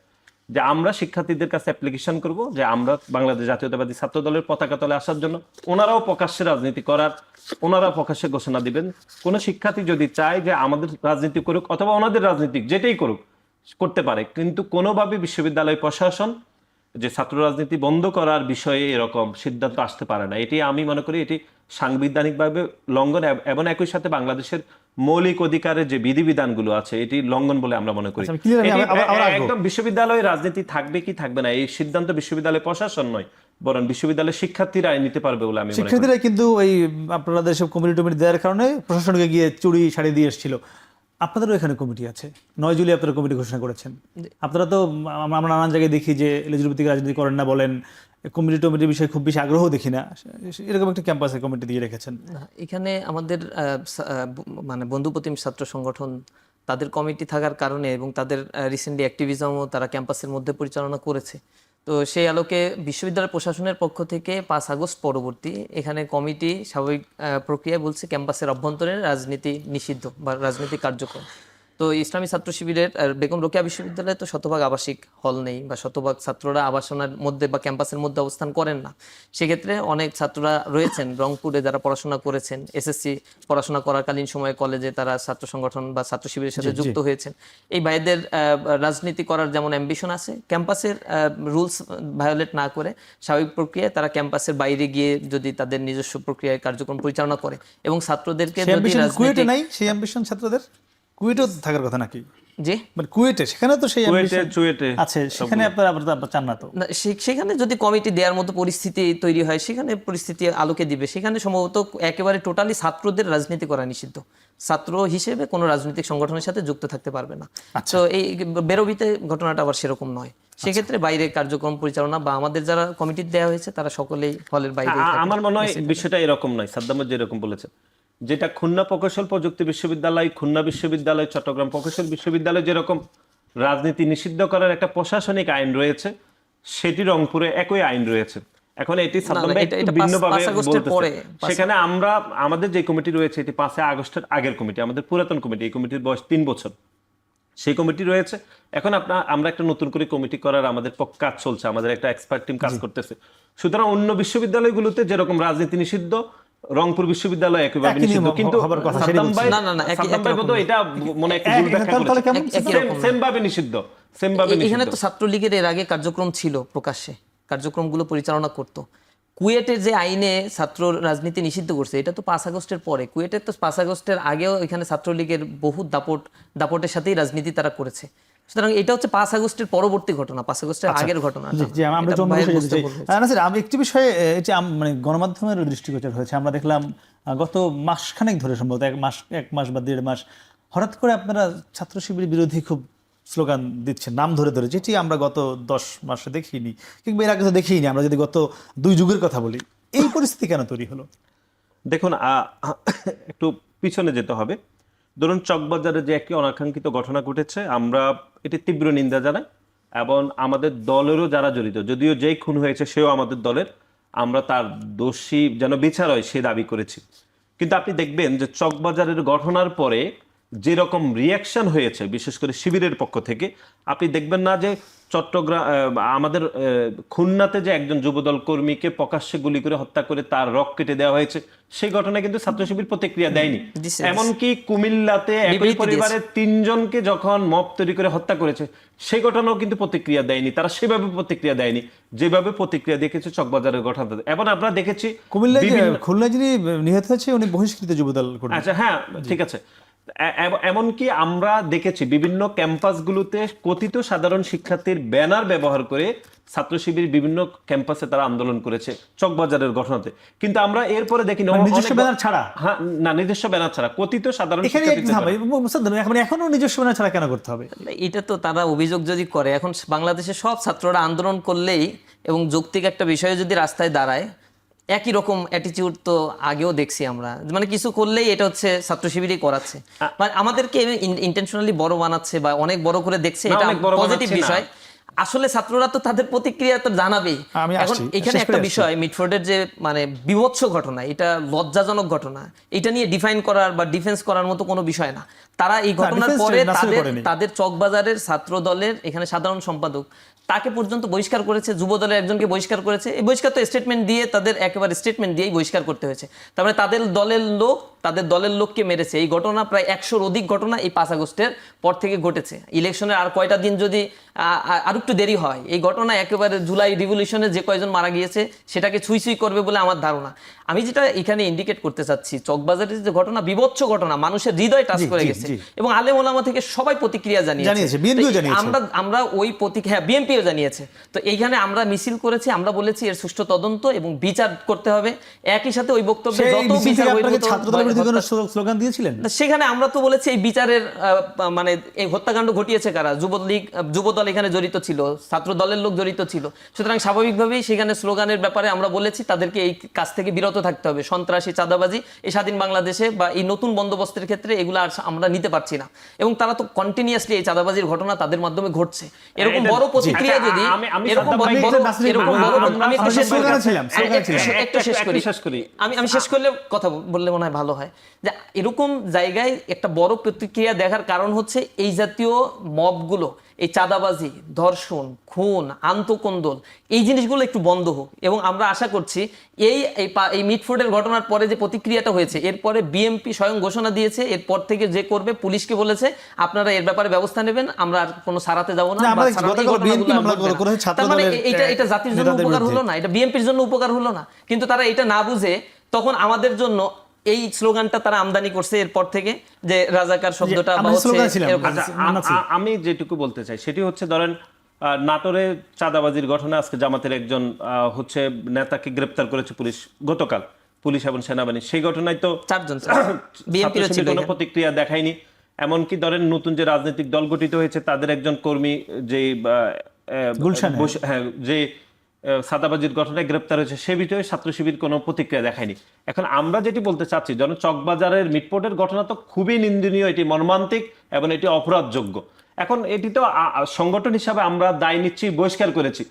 যে আমরা শিক্ষার্থীদের কাছে অ্যাপ্লিকেশন করব যে আমরা বাংলাদেশ জাতীয়তাবাদী ছাত্র দলের পতাকা তলে আসার জন্য, ওনারাও প্রকাশ্যে রাজনীতি করার, ওনারা প্রকাশ্যে ঘোষণা দিবেন। কোনো শিক্ষার্থী যদি চায় যে আমাদের রাজনীতি করুক অথবা ওনাদের রাজনীতিক যেটাই করুক, করতে পারে, কিন্তু কোনোভাবে বিশ্ববিদ্যালয় প্রশাসন যে ছাত্র রাজনীতি বন্ধ করার বিষয়ে এরকম সিদ্ধান্ত আসতে পারে না। এটি আমি মনে করি এটি সাংবিধানিকভাবে লঙ্ঘন, এবং একই সাথে বাংলাদেশের মৌলিক অধিকারের যে বিধিবিধানগুলো আছে এটি লঙ্ঘন বলে আমরা মনে করি। আচ্ছা, আমি clear আমি এটি আবার আসবো। একদম বিশ্ববিদ্যালয়ে রাজনীতি থাকবে কি থাকবে না এই সিদ্ধান্ত বিশ্ববিদ্যালয় প্রশাসন নয়, বরং বিশ্ববিদ্যালয়ের শিক্ষার্থীরা নিতে পারবে বলে আমি মনে করি। শিক্ষার্থীরা কিন্তু ওই আপনারা দেশে কমিটি টমিটি দেওয়ার কারণে প্রশাসনকে গিয়ে চুরি শাড়ি দিয়ে এসেছিল। আপনাদেরও এখানে কমিটি আছে, 9 জুলাই আপনারা কমিটি ঘোষণা করেছেন। আপনারা তো আমরা নানান জায়গায় দেখি যে এলজিবিটি ভিত্তিক রাজনীতি করেন না বলেন, কমিটি টমিটির বিষয়ে খুব বেশি আগ্রহ দেখি না, এরকম একটা ক্যাম্পাসে কমিটি দিয়ে রেখেছেন। না, এখানে আমাদের মানে বন্ধুপ্রতিম ছাত্র সংগঠন তাদের কমিটি থাকার কারণে এবং তাদের রিসেন্টলি অ্যাক্টিভিজমও তারা ক্যাম্পাসের মধ্যে পরিচালনা করেছে। তো সেই আলোকে বিশ্ববিদ্যালয় প্রশাসনের পক্ষ থেকে 5 আগস্ট পরবর্তী এখানে কমিটি স্বাভাবিক প্রক্রিয়ায় বলছে ক্যাম্পাসের অভ্যন্তরে রাজনীতি নিষিদ্ধ বা রাজনৈতিক কার্যক্রম। তো ইসলামী ছাত্র শিবিরের বেগম রোকেয়া বিশ্ববিদ্যালয়ে তো শতভাগ আবাসিক হল নেই বা শতভাগ ছাত্ররা আবাসনের মধ্যে বা ক্যাম্পাসের মধ্যে অবস্থান করেন না। সেক্ষেত্রে অনেক ছাত্ররা রয়েছেন রংপুরে যারা পড়াশোনা করেছেন, এসএসসি পড়াশোনা করাকালীন সময়ে কলেজে তারা ছাত্র সংগঠন বা ছাত্র শিবিরের সাথে যুক্ত হয়েছেন। এই ভাইদের রাজনীতি করার যেমন অ্যাম্বিশন আছে, ক্যাম্পাসের রুলস ভায়োলেট না করে স্বাভাবিক প্রক্রিয়ায় তারা ক্যাম্পাসের বাইরে গিয়ে যদি তাদের নিজস্ব প্রক্রিয়ায় কার্যক্রম পরিচালনা করে এবং ছাত্রদেরকে সেই যদি ambition কুয়েটে রাজনীতি নাই, সেই অ্যাম্বিশন ছাত্রদের কুয়েটেও থাকার কথা নাকি? জি মানে কুয়েটে, সেখানে তো সেই কুয়েটে, ambition চুয়েটে আছে, সেখানে আপনারা চান না তো? না, সেখানে যদি কমিটি দেওয়ার মতো পরিস্থিতি তৈরি হয়, সেখানে পরিস্থিতি আলোকে দিবে। সেখানে সম্ভবত একেবারে টোটালি ছাত্রদের রাজনীতি করা নিষিদ্ধ, ছাত্র হিসেবে কোনো রাজনৈতিক সংগঠনের সাথে যুক্ত থাকতে পারবে না। তো এই বেরোবিতে ঘটনাটা আবার সেরকম নয়। সেক্ষেত্রে বাইরে কার্যক্রম পরিচালনা বা আমাদের যারা কমিটি দেওয়া হয়েছে তারা সকলেই হলের বাইরে। আমার মনে হয় বিষয়টা এরকম নয়, সাদ্দাম যেরকম বলেছে, যেটা খুলনা প্রকৌশল প্রযুক্তি বিশ্ববিদ্যালয়, খুলনা বিশ্ববিদ্যালয়, চট্টগ্রাম প্রকৌশল বিশ্ববিদ্যালয় যেরকম রাজনীতি নিষিদ্ধ করার একটা প্রশাসনিক আইন রয়েছে, সেটি রংপুরে একই আইন রয়েছে। এখন এটি সাদ্দাম ভাই একটু ভিন্নভাবে বলতেছে। সেখানে আমরা আমাদের যে কমিটি রয়েছে এটি 5 আগস্টের আগের কমিটি, আমাদের পুরাতন কমিটি, এই কমিটির বয়স 3 বছর, সেই কমিটি রয়েছে। এখন আমরা একটা নতুন করে কমিটি করার আমাদের কাজ চলছে, আমাদের একটা এক্সপার্ট টিম কাজ করতেছে। সুতরাং অন্য বিশ্ববিদ্যালয়গুলোতে যেরকম রাজনীতি নিষিদ্ধ, রংপুর বিশ্ববিদ্যালয় একইভাবে নিষিদ্ধ, কিন্তু সাদ্দাম ভাই বোধহয় এটা মনে একটা ভুল ব্যাখ্যা করেছে, সেম ভাবে নিষিদ্ধ, সেম ভাবে নিষিদ্ধ। এখানে তো ছাত্রলীগের এর আগে কার্যক্রম ছিল, প্রকাশ্যে কার্যক্রমগুলো পরিচালনা করত। কুয়েটের যে আইনে ছাত্র রাজনীতি নিষিদ্ধ করছে এটা তো 5 আগস্টের পরে। কুয়েটের তো 5 আগস্টের আগেও এখানে ছাত্রলীগের বহু দাপটের সাথেই রাজনীতি তারা করেছে। সুতরাং এটা হচ্ছে 5 আগস্টের পরবর্তী ঘটনা, 5 আগস্টের আগের ঘটনা। আমি একটি বিষয়ে এটি মানে গণমাধ্যমের দৃষ্টিগোচর হয়েছে, আমরা দেখলাম গত মাসখানেক ধরে, সম্ভবত এক মাস বা 1.5 মাস, হঠাৎ করে আপনারা ছাত্র শিবির বিরোধী খুব স্লোগান দিচ্ছেন নাম ধরে ধরে, যেটি আমরা গত 10 মাসে দেখিনি, কিংবা এর আগে তো দেখিনি। আমরা যদি গত 2 যুগের কথা বলি, এই পরিস্থিতি কেন তৈরি হলো? দেখুন, একটু পিছনে যেতে হবে। ধরুন, চকবাজারে যে একটি অনাকাঙ্ক্ষিত ঘটনা ঘটেছে, আমরা এটি তীব্র নিন্দা জানাই, এবং আমাদের দলেরও যারা জড়িত, যদিও যেই খুন হয়েছে সেও আমাদের দলের, আমরা তার দোষী যেন বিচার হয় সে দাবি করেছি। কিন্তু আপনি দেখবেন যে চকবাজারের ঘটনার পরে যেরকম রিয়াকশন হয়েছে, বিশেষ করে শিবিরের পক্ষ থেকে, আপনি দেখবেন না যে চট্টগ্রাম আমাদের খুলনাতে যে একজন যুবদল কর্মীকে প্রকাশ্যে গুলি করে হত্যা করে তার রক কেটে দেওয়া হয়েছে, সেই ঘটনায় কিন্তু ছাত্র শিবির প্রতিক্রিয়া দেয়নি। এমনকি কুমিল্লাতে একই পরিবারের 3 জনকে যখন মব তৈরি করে হত্যা করেছে, সেই ঘটনাও কিন্তু প্রতিক্রিয়া দেয়নি, তারা সেভাবে প্রতিক্রিয়া দেয়নি যেভাবে প্রতিক্রিয়া দেখেছে চকবাজারের ঘটনাতে। এবং আমরা দেখেছি খুলনায় যিনি নিহত হয়েছে উনি বহিষ্কৃত যুবদল কর্মী। আচ্ছা, হ্যাঁ, ঠিক আছে। এমনকি আমরা দেখেছি বিভিন্ন ক্যাম্পাসগুলোতে কথিত সাধারণ শিক্ষার্থীর ব্যানার ব্যবহার করে ছাত্র শিবির বিভিন্ন ক্যাম্পাসে তারা আন্দোলন করেছে চকবাজারের ঘটনাতে। কিন্তু আমরা এরপরে দেখি নিজস্ব ব্যানার ছাড়া, হ্যাঁ, না, নিজস্ব ব্যানার ছাড়া কথিত সাধারণ এখনো নিজস্ব ব্যানার ছাড়া কেন করতে হবে? এটা তো তারা অভিযোগ যদি করে, এখন বাংলাদেশে সব ছাত্ররা আন্দোলন করলেই এবং যৌক্তিক একটা বিষয়ে যদি রাস্তায় দাঁড়ায়, একই রকম অ্যাটিটিউড তো আগেও দেখছি আমরা, মানে কিছু করলেই এটা হচ্ছে ছাত্র শিবিরই করাচ্ছে, মানে আমাদেরকে ইন্টেনশনালি বড় বানাচ্ছে বা অনেক বড় করে দেখছে, এটা পজিটিভ বিষয়। আসলে ছাত্ররা তো তাদের প্রতিক্রিয়া তো জানাবেই। এখন এখানে একটা বিষয়, মিটফোর্ডের যে মানে বিভৎস ঘটনা, এটা লজ্জাজনক ঘটনা, এটা নিয়ে ডিফাইন করার বা ডিফেন্স করার মতো কোনো বিষয় না। তারা এই ঘটনার পরে তাদের চকবাজারের ছাত্র দলের এখানে সাধারণ সম্পাদক তাকে পর্যন্ত বহিষ্কার করেছে, যুব দলের একজনকে বহিষ্কার করেছে। এই বহিষ্কার তো স্টেটমেন্ট দিয়ে, তাদের একেবারে স্টেটমেন্ট দিয়েই বহিষ্কার করতে হয়েছে। তারপরে তাদের দলের লোককে মেরেছে। এই ঘটনা প্রায় 100-র অধিক ঘটনা এই 5 আগস্টের পর থেকে ঘটেছে। ইলেকশনের আর কয়টা দিন যদি আর একটু দেরি হয়, এই ঘটনা একেবারে জুলাই রিভলিউশনে যে কয়জন মারা গিয়েছে সেটাকে ছুঁই করবে বলে আমার ধারণা। আমি যেটা এখানে ইন্ডিকেট করতে চাচ্ছি, চকবাজারের যে ঘটনা, বিভৎস ঘটনা, মানুষের হৃদয় টাচ করে গেছে এবং আলেম ওলামা থেকে সবাই প্রতিক্রিয়া জানিয়েছে। আমরা ওই প্রতিক্রিয়া, বিএনপিও জানিয়েছে। তো এইখানে আমরা মিছিল করেছি, আমরা বলেছি এর সুষ্ঠু তদন্ত এবং বিচার করতে হবে। একই সাথে ওই বক্তব্যে যত বিচার স্লোগান দিয়েছিলেন, সেখানে আমরা তো বলেছি এই বিচারের মানে এই হত্যাকাণ্ড ঘটিয়েছে কারা, যুবদল এখানে জড়িত ছিল, ছাত্র দলের লোক জড়িত ছিল। সুতরাং স্বাভাবিকভাবেই সেখানে স্লোগানের ব্যাপারে আমরা বলেছি তাদেরকে এই কাজ থেকে বিরত থাকতে হবে। সন্ত্রাসী, চাঁদাবাজি এই স্বাধীন বাংলাদেশে বা এই নতুন বন্দোবস্তের ক্ষেত্রে এগুলো আর আমরা নিতে পারছি না। এবং তারা তো কন্টিনিউয়াসলি এই চাঁদাবাজির ঘটনা তাদের মাধ্যমে ঘটছে। এরকম বড় প্রতিক্রিয়া যদি আমি শেষ করলে কথা বললে মনে হয় ভালো হয়, যে এরকম জায়গায় একটা বড় প্রতিক্রিয়া দেখার কারণ হচ্ছে এই জাতীয় মবগুলো, এই চাঁদাবাজি, ধর্ষণ, খুন, আন্তঃকন্দল, এই জিনিসগুলো একটু বন্ধ হোক। এবং আমরা আশা করছি এই মিটফোর্ডের ঘটনার পরে যে প্রতিক্রিয়াটা হয়েছে, এরপরে বিএনপি স্বয়ং ঘোষণা দিয়েছে এরপর থেকে যে করবে, পুলিশকে বলেছে আপনারা এর ব্যাপারে ব্যবস্থা নেবেন, আমরা আর কোনো সারাতে যাবো না। এটা জাতির জন্য উপকার হলো না, এটা বিএনপির জন্য উপকার হলো না। কিন্তু তারা এটা না বুঝে তখন আমাদের জন্য এই স্লোগানটা তারা আমদানি করছে এরপর থেকে, যে রাজাকার শব্দটা। আমি যেটুকু বলতে চাই সেটি হচ্ছে, ধরেন নাটোরে চাঁদাবাজির ঘটনা, আজকে জামাতের একজন হচ্ছে নেতাকে গ্রেপ্তার করেছে পুলিশ গতকাল, পুলিশ এবং সেনাবাহিনী। সেই ঘটনায় তো 4 জন বিএনপির ছিল, কোনো প্রতিক্রিয়া দেখায়নি। এমনকি ধরেন নতুন যে রাজনৈতিক দল গঠিত হয়েছে তাদের একজন কর্মী যে যে সাদাবাজির ঘটনায় গ্রেপ্তার হয়েছে, সে বিষয়ে ছাত্র শিবির কোনো প্রতিক্রিয়া দেখায়নি। এখন আমরা যেটি বলতে চাচ্ছি, যেন চকবাজারের মিটফোর্ডের ঘটনা তো খুবই নিন্দনীয়, এটি মর্মান্তিক এবং এটি অপরাধযোগ্য। এখন এটি তো সংগঠন হিসাবে আমরা দায় নিচ্ছি, বহিষ্কার করেছি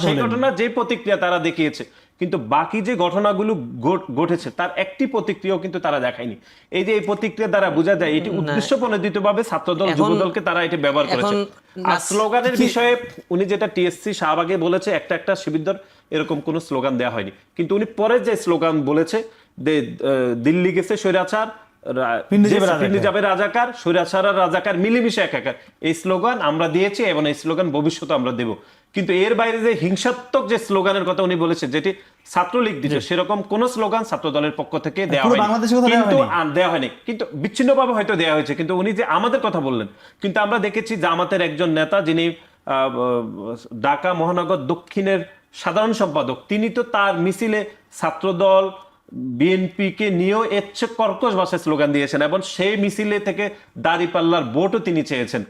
সেই ঘটনা, যে প্রতিক্রিয়া তারা দেখিয়েছে। কিন্তু বাকি যে ঘটনাগুলো ঘটেছে তার একটি প্রতিক্রিয়াও কিন্তু তারা দেখায়নি। এই যে এই প্রতিক্রিয়া দ্বারা বোঝা যায় এটি উদ্দেশ্য প্রণোদিতভাবে ছাত্রদল, যুবদলকে তারা এটি ব্যবহার করেছে। আর স্লোগানের বিষয়ে উনি যেটা টিএসসি শাহবাগে বলেছে, একটা শিবির এরকম কোনো স্লোগান দেওয়া হয়নি। কিন্তু উনি পরে যে স্লোগান বলেছে, দিল্লি গেছে স্বৈরাচার, যাবে রাজাকার, স্বৈরাচার আর রাজাকার মিলেমিশে একাকার, এই স্লোগান আমরা দিয়েছি এবং এই স্লোগান ভবিষ্যতে আমরা দেব। কিন্তু এর বাইরে যে হিংসাত্মক যে স্লোগানের কথা উনি বলেছে, যেটি ছাত্রলীগ দিচ্ছে, সেরকম কোন স্লোগান ছাত্র দলের পক্ষ থেকে দেওয়া হয়নি। কিন্তু বিচ্ছিন্নভাবে হয়তো দেওয়া হয়েছে। কিন্তু উনি যে আমাদের কথা বললেন, কিন্তু আমরা দেখেছি জামাতের একজন নেতা, যিনি ঢাকা মহানগর দক্ষিণের সাধারণ সম্পাদক, তিনি তো তার মিছিলে ছাত্রদল, বিএনপিকে নিয়েও এর চেয়ে কর্কশ ভাষায় স্লোগান দিয়েছেন এবং সেই মিছিলে থেকে দাঁড়িপাল্লার ভোটও তিনি চেয়েছেন।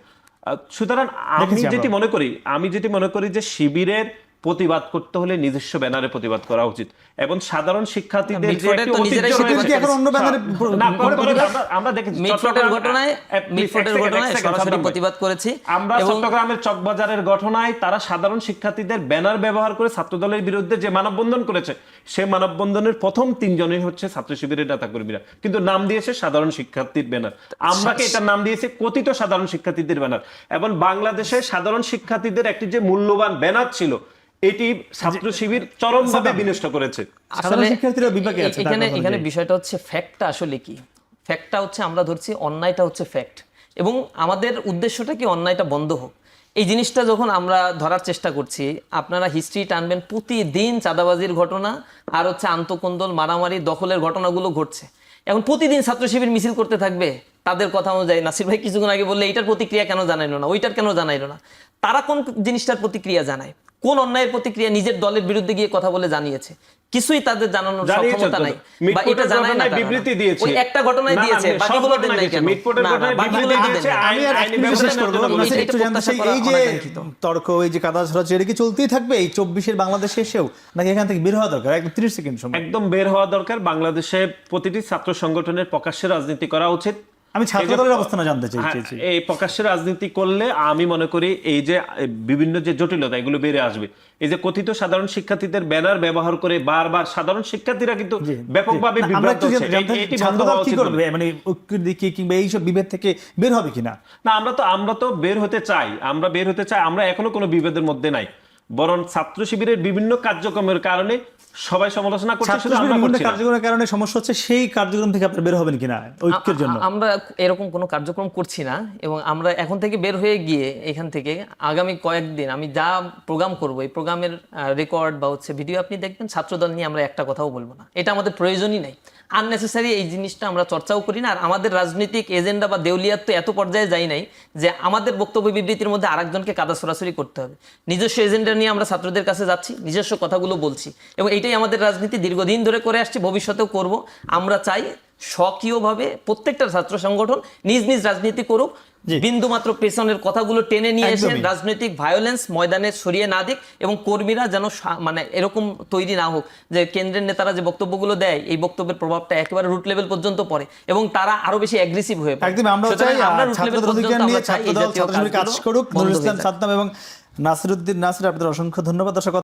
সুতরাং আমি যেটি মনে করি যে শিবিরের প্রতিবাদ করতে হলে নিজস্ব ব্যানারে প্রতিবাদ করা উচিত এবং সাধারণ শিক্ষার্থীদের যে একটি ঐতিহ্য রয়েছে, এখন অন্য ব্যানারে আমরা দেখেছি মিটফোর্টের ঘটনায় সরাসরি প্রতিবাদ করেছি। আমরা চট্টগ্রামের চকবাজারের ঘটনায় তারা সাধারণ শিক্ষার্থীদের ব্যানার ব্যবহার করে ছাত্রদলের বিরুদ্ধে যে মানববন্ধন করেছে, সেই মানববন্ধনের প্রথম 3 জনই হচ্ছে ছাত্র শিবিরের নেতাকর্মীরা, কিন্তু নাম দিয়েছে সাধারণ শিক্ষার্থীর ব্যানার। আমরা কি এটার নাম দিয়েছি কথিত সাধারণ শিক্ষার্থীদের ব্যানার। এবং বাংলাদেশে সাধারণ শিক্ষার্থীদের একটি যে মূল্যবান ব্যানার ছিল, এটি ছাত্র শিবির চরমভাবে বিনষ্ট করেছে। সাধারণ শিক্ষার্থীরা বিপাকে আছে। এখানে বিষয়টা হচ্ছে ফ্যাক্টটা আসলে কি, ফ্যাক্টটা হচ্ছে আমরা ধরছি অন্যায়টা হচ্ছে ফ্যাক্ট এবং আমাদের উদ্দেশ্যটা কি অন্যায়টা বন্ধ হোক। এই জিনিসটা যখন আমরা ধরার চেষ্টা করছি, আপনারা হিস্ট্রি টানবেন, প্রতিদিন চাঁদাবাজির ঘটনা আর হচ্ছে আন্তঃকন্দল, মারামারি, দখলের ঘটনাগুলো ঘটছে। এখন প্রতিদিন ছাত্র শিবির মিছিল করতে থাকবে তাদের কথা অনুযায়ী। নাসির ভাই কিছুক্ষণ আগে বললে এইটার প্রতিক্রিয়া কেন জানাইলো না, ওইটার কেন জানাইলো না। তারা কোন জিনিসটার প্রতিক্রিয়া জানায়, কোন অন্যায়ের প্রতিক্রিয়া নিজের দলের বিরুদ্ধে গিয়ে কথা বলে জানিয়েছে? কিছুই তাদের জানানোর সক্ষমতা নাই বা এটা জানায় না। বিবৃতি দিয়েছে, ওই একটা ঘটনায় দিয়েছে, বাকিগুলো দেন নাই কেন? বাকিগুলো দেন নাই। আমি আর একটু শেষ করব, একটু জানতে চাই, এই যে তর্ক, এই যে কাদা ছড়াছড়ি, এটা কি চলতেই থাকবে এই 24-এর বাংলাদেশে এসেও, নাকি এখান থেকে বের হওয়া দরকার? একদম 30 সেকেন্ড সময়। একদম বের হওয়া দরকার। বাংলাদেশে প্রতিটি ছাত্র সংগঠনের প্রকাশ্যে রাজনীতি করা উচিত। আমি ছাত্রদলের অবস্থান জানতে চাইছি। এই প্রকাশ্যে রাজনীতি করলে আমি মনে করি এই যে বিভিন্ন যে জটিলতা, এগুলো বেড়ে আসবে। এই যে কথিত সাধারণ শিক্ষার্থীদের ব্যানার ব্যবহার করে বারবার সাধারণ শিক্ষার্থীরা কিন্তু ব্যাপকভাবে বিভ্রান্ত হচ্ছে। এটি বন্ধ হওয়া উচিত। মানে ঐক্যের দিকে কিংবা এইসব বিভেদ থেকে বের হবে কিনা? না, আমরা তো বের হতে চাই, আমরা এখনো কোনো বিভেদের মধ্যে নাই, বরং ছাত্র শিবিরের বিভিন্ন কার্যক্রমের কারণে সবাই সমালোচনা করছে, শুধু আমরা করছি না। কার্যক্রমের কারণে সমস্যা হচ্ছে, সেই কার্যক্রম থেকে আপনি বের হবেন কিনা ঐক্যের জন্য? আমরা এরকম কোনো কার্যক্রম করছি না এবং আমরা এখন থেকে বের হয়ে গিয়ে এখান থেকে আগামী কয়েকদিন আমি যা প্রোগ্রাম করব, এই প্রোগ্রামের রেকর্ড বা হচ্ছে ভিডিও আপনি দেখবেন, ছাত্রদল নিয়ে আমরা একটা কথাও বলবো না। এটা আমাদের প্রয়োজনই নাই, আননেসেসারি এই জিনিসটা আমরা চর্চাও করি না। আর আমাদের রাজনৈতিক এজেন্ডা বা দেউলিয়াত তো এত পর্যায়ে যাই নাই যে আমাদের বক্তব্য বিবৃতির মধ্যে আরেকজনকে কাদা সরাসরি করতে হবে। নিজস্ব এজেন্ডা নিয়ে আমরা ছাত্রদের কাছে যাচ্ছি, নিজস্ব কথাগুলো বলছি এবং এইটাই আমাদের রাজনীতি, দীর্ঘদিন ধরে করে আসছি, ভবিষ্যতেও করব। আমরা চাই স্বকীয়ভাবে প্রত্যেকটা ছাত্র সংগঠন নিজ নিজ রাজনীতি করুক, বিন্দুমাত্র পেছনের কথাগুলো টেনে নিয়ে এসে রাজনৈতিক ভায়োলেন্স ময়দানে সরিয়ে না দিক এবং কর্মীরা যেন মানে এরকম তৈরি না হোক যে কেন্দ্রের নেতারা যে বক্তব্যগুলো দেয়, এই বক্তব্যের প্রভাবটা একেবারে রুট লেভেল পর্যন্ত পড়ে এবং তারা আরো বেশি অ্যাগ্রেসিভ হয়ে পড়ে। একদম আমরা চাই ছাত্রদের অধিকার নিয়ে ছাত্রদল কাজ করুক। নুরুল ইসলাম সাদ্দাম এবং নাসিরউদ্দিন নাসির, আপনাদের অসংখ্য ধন্যবাদ। দর্শক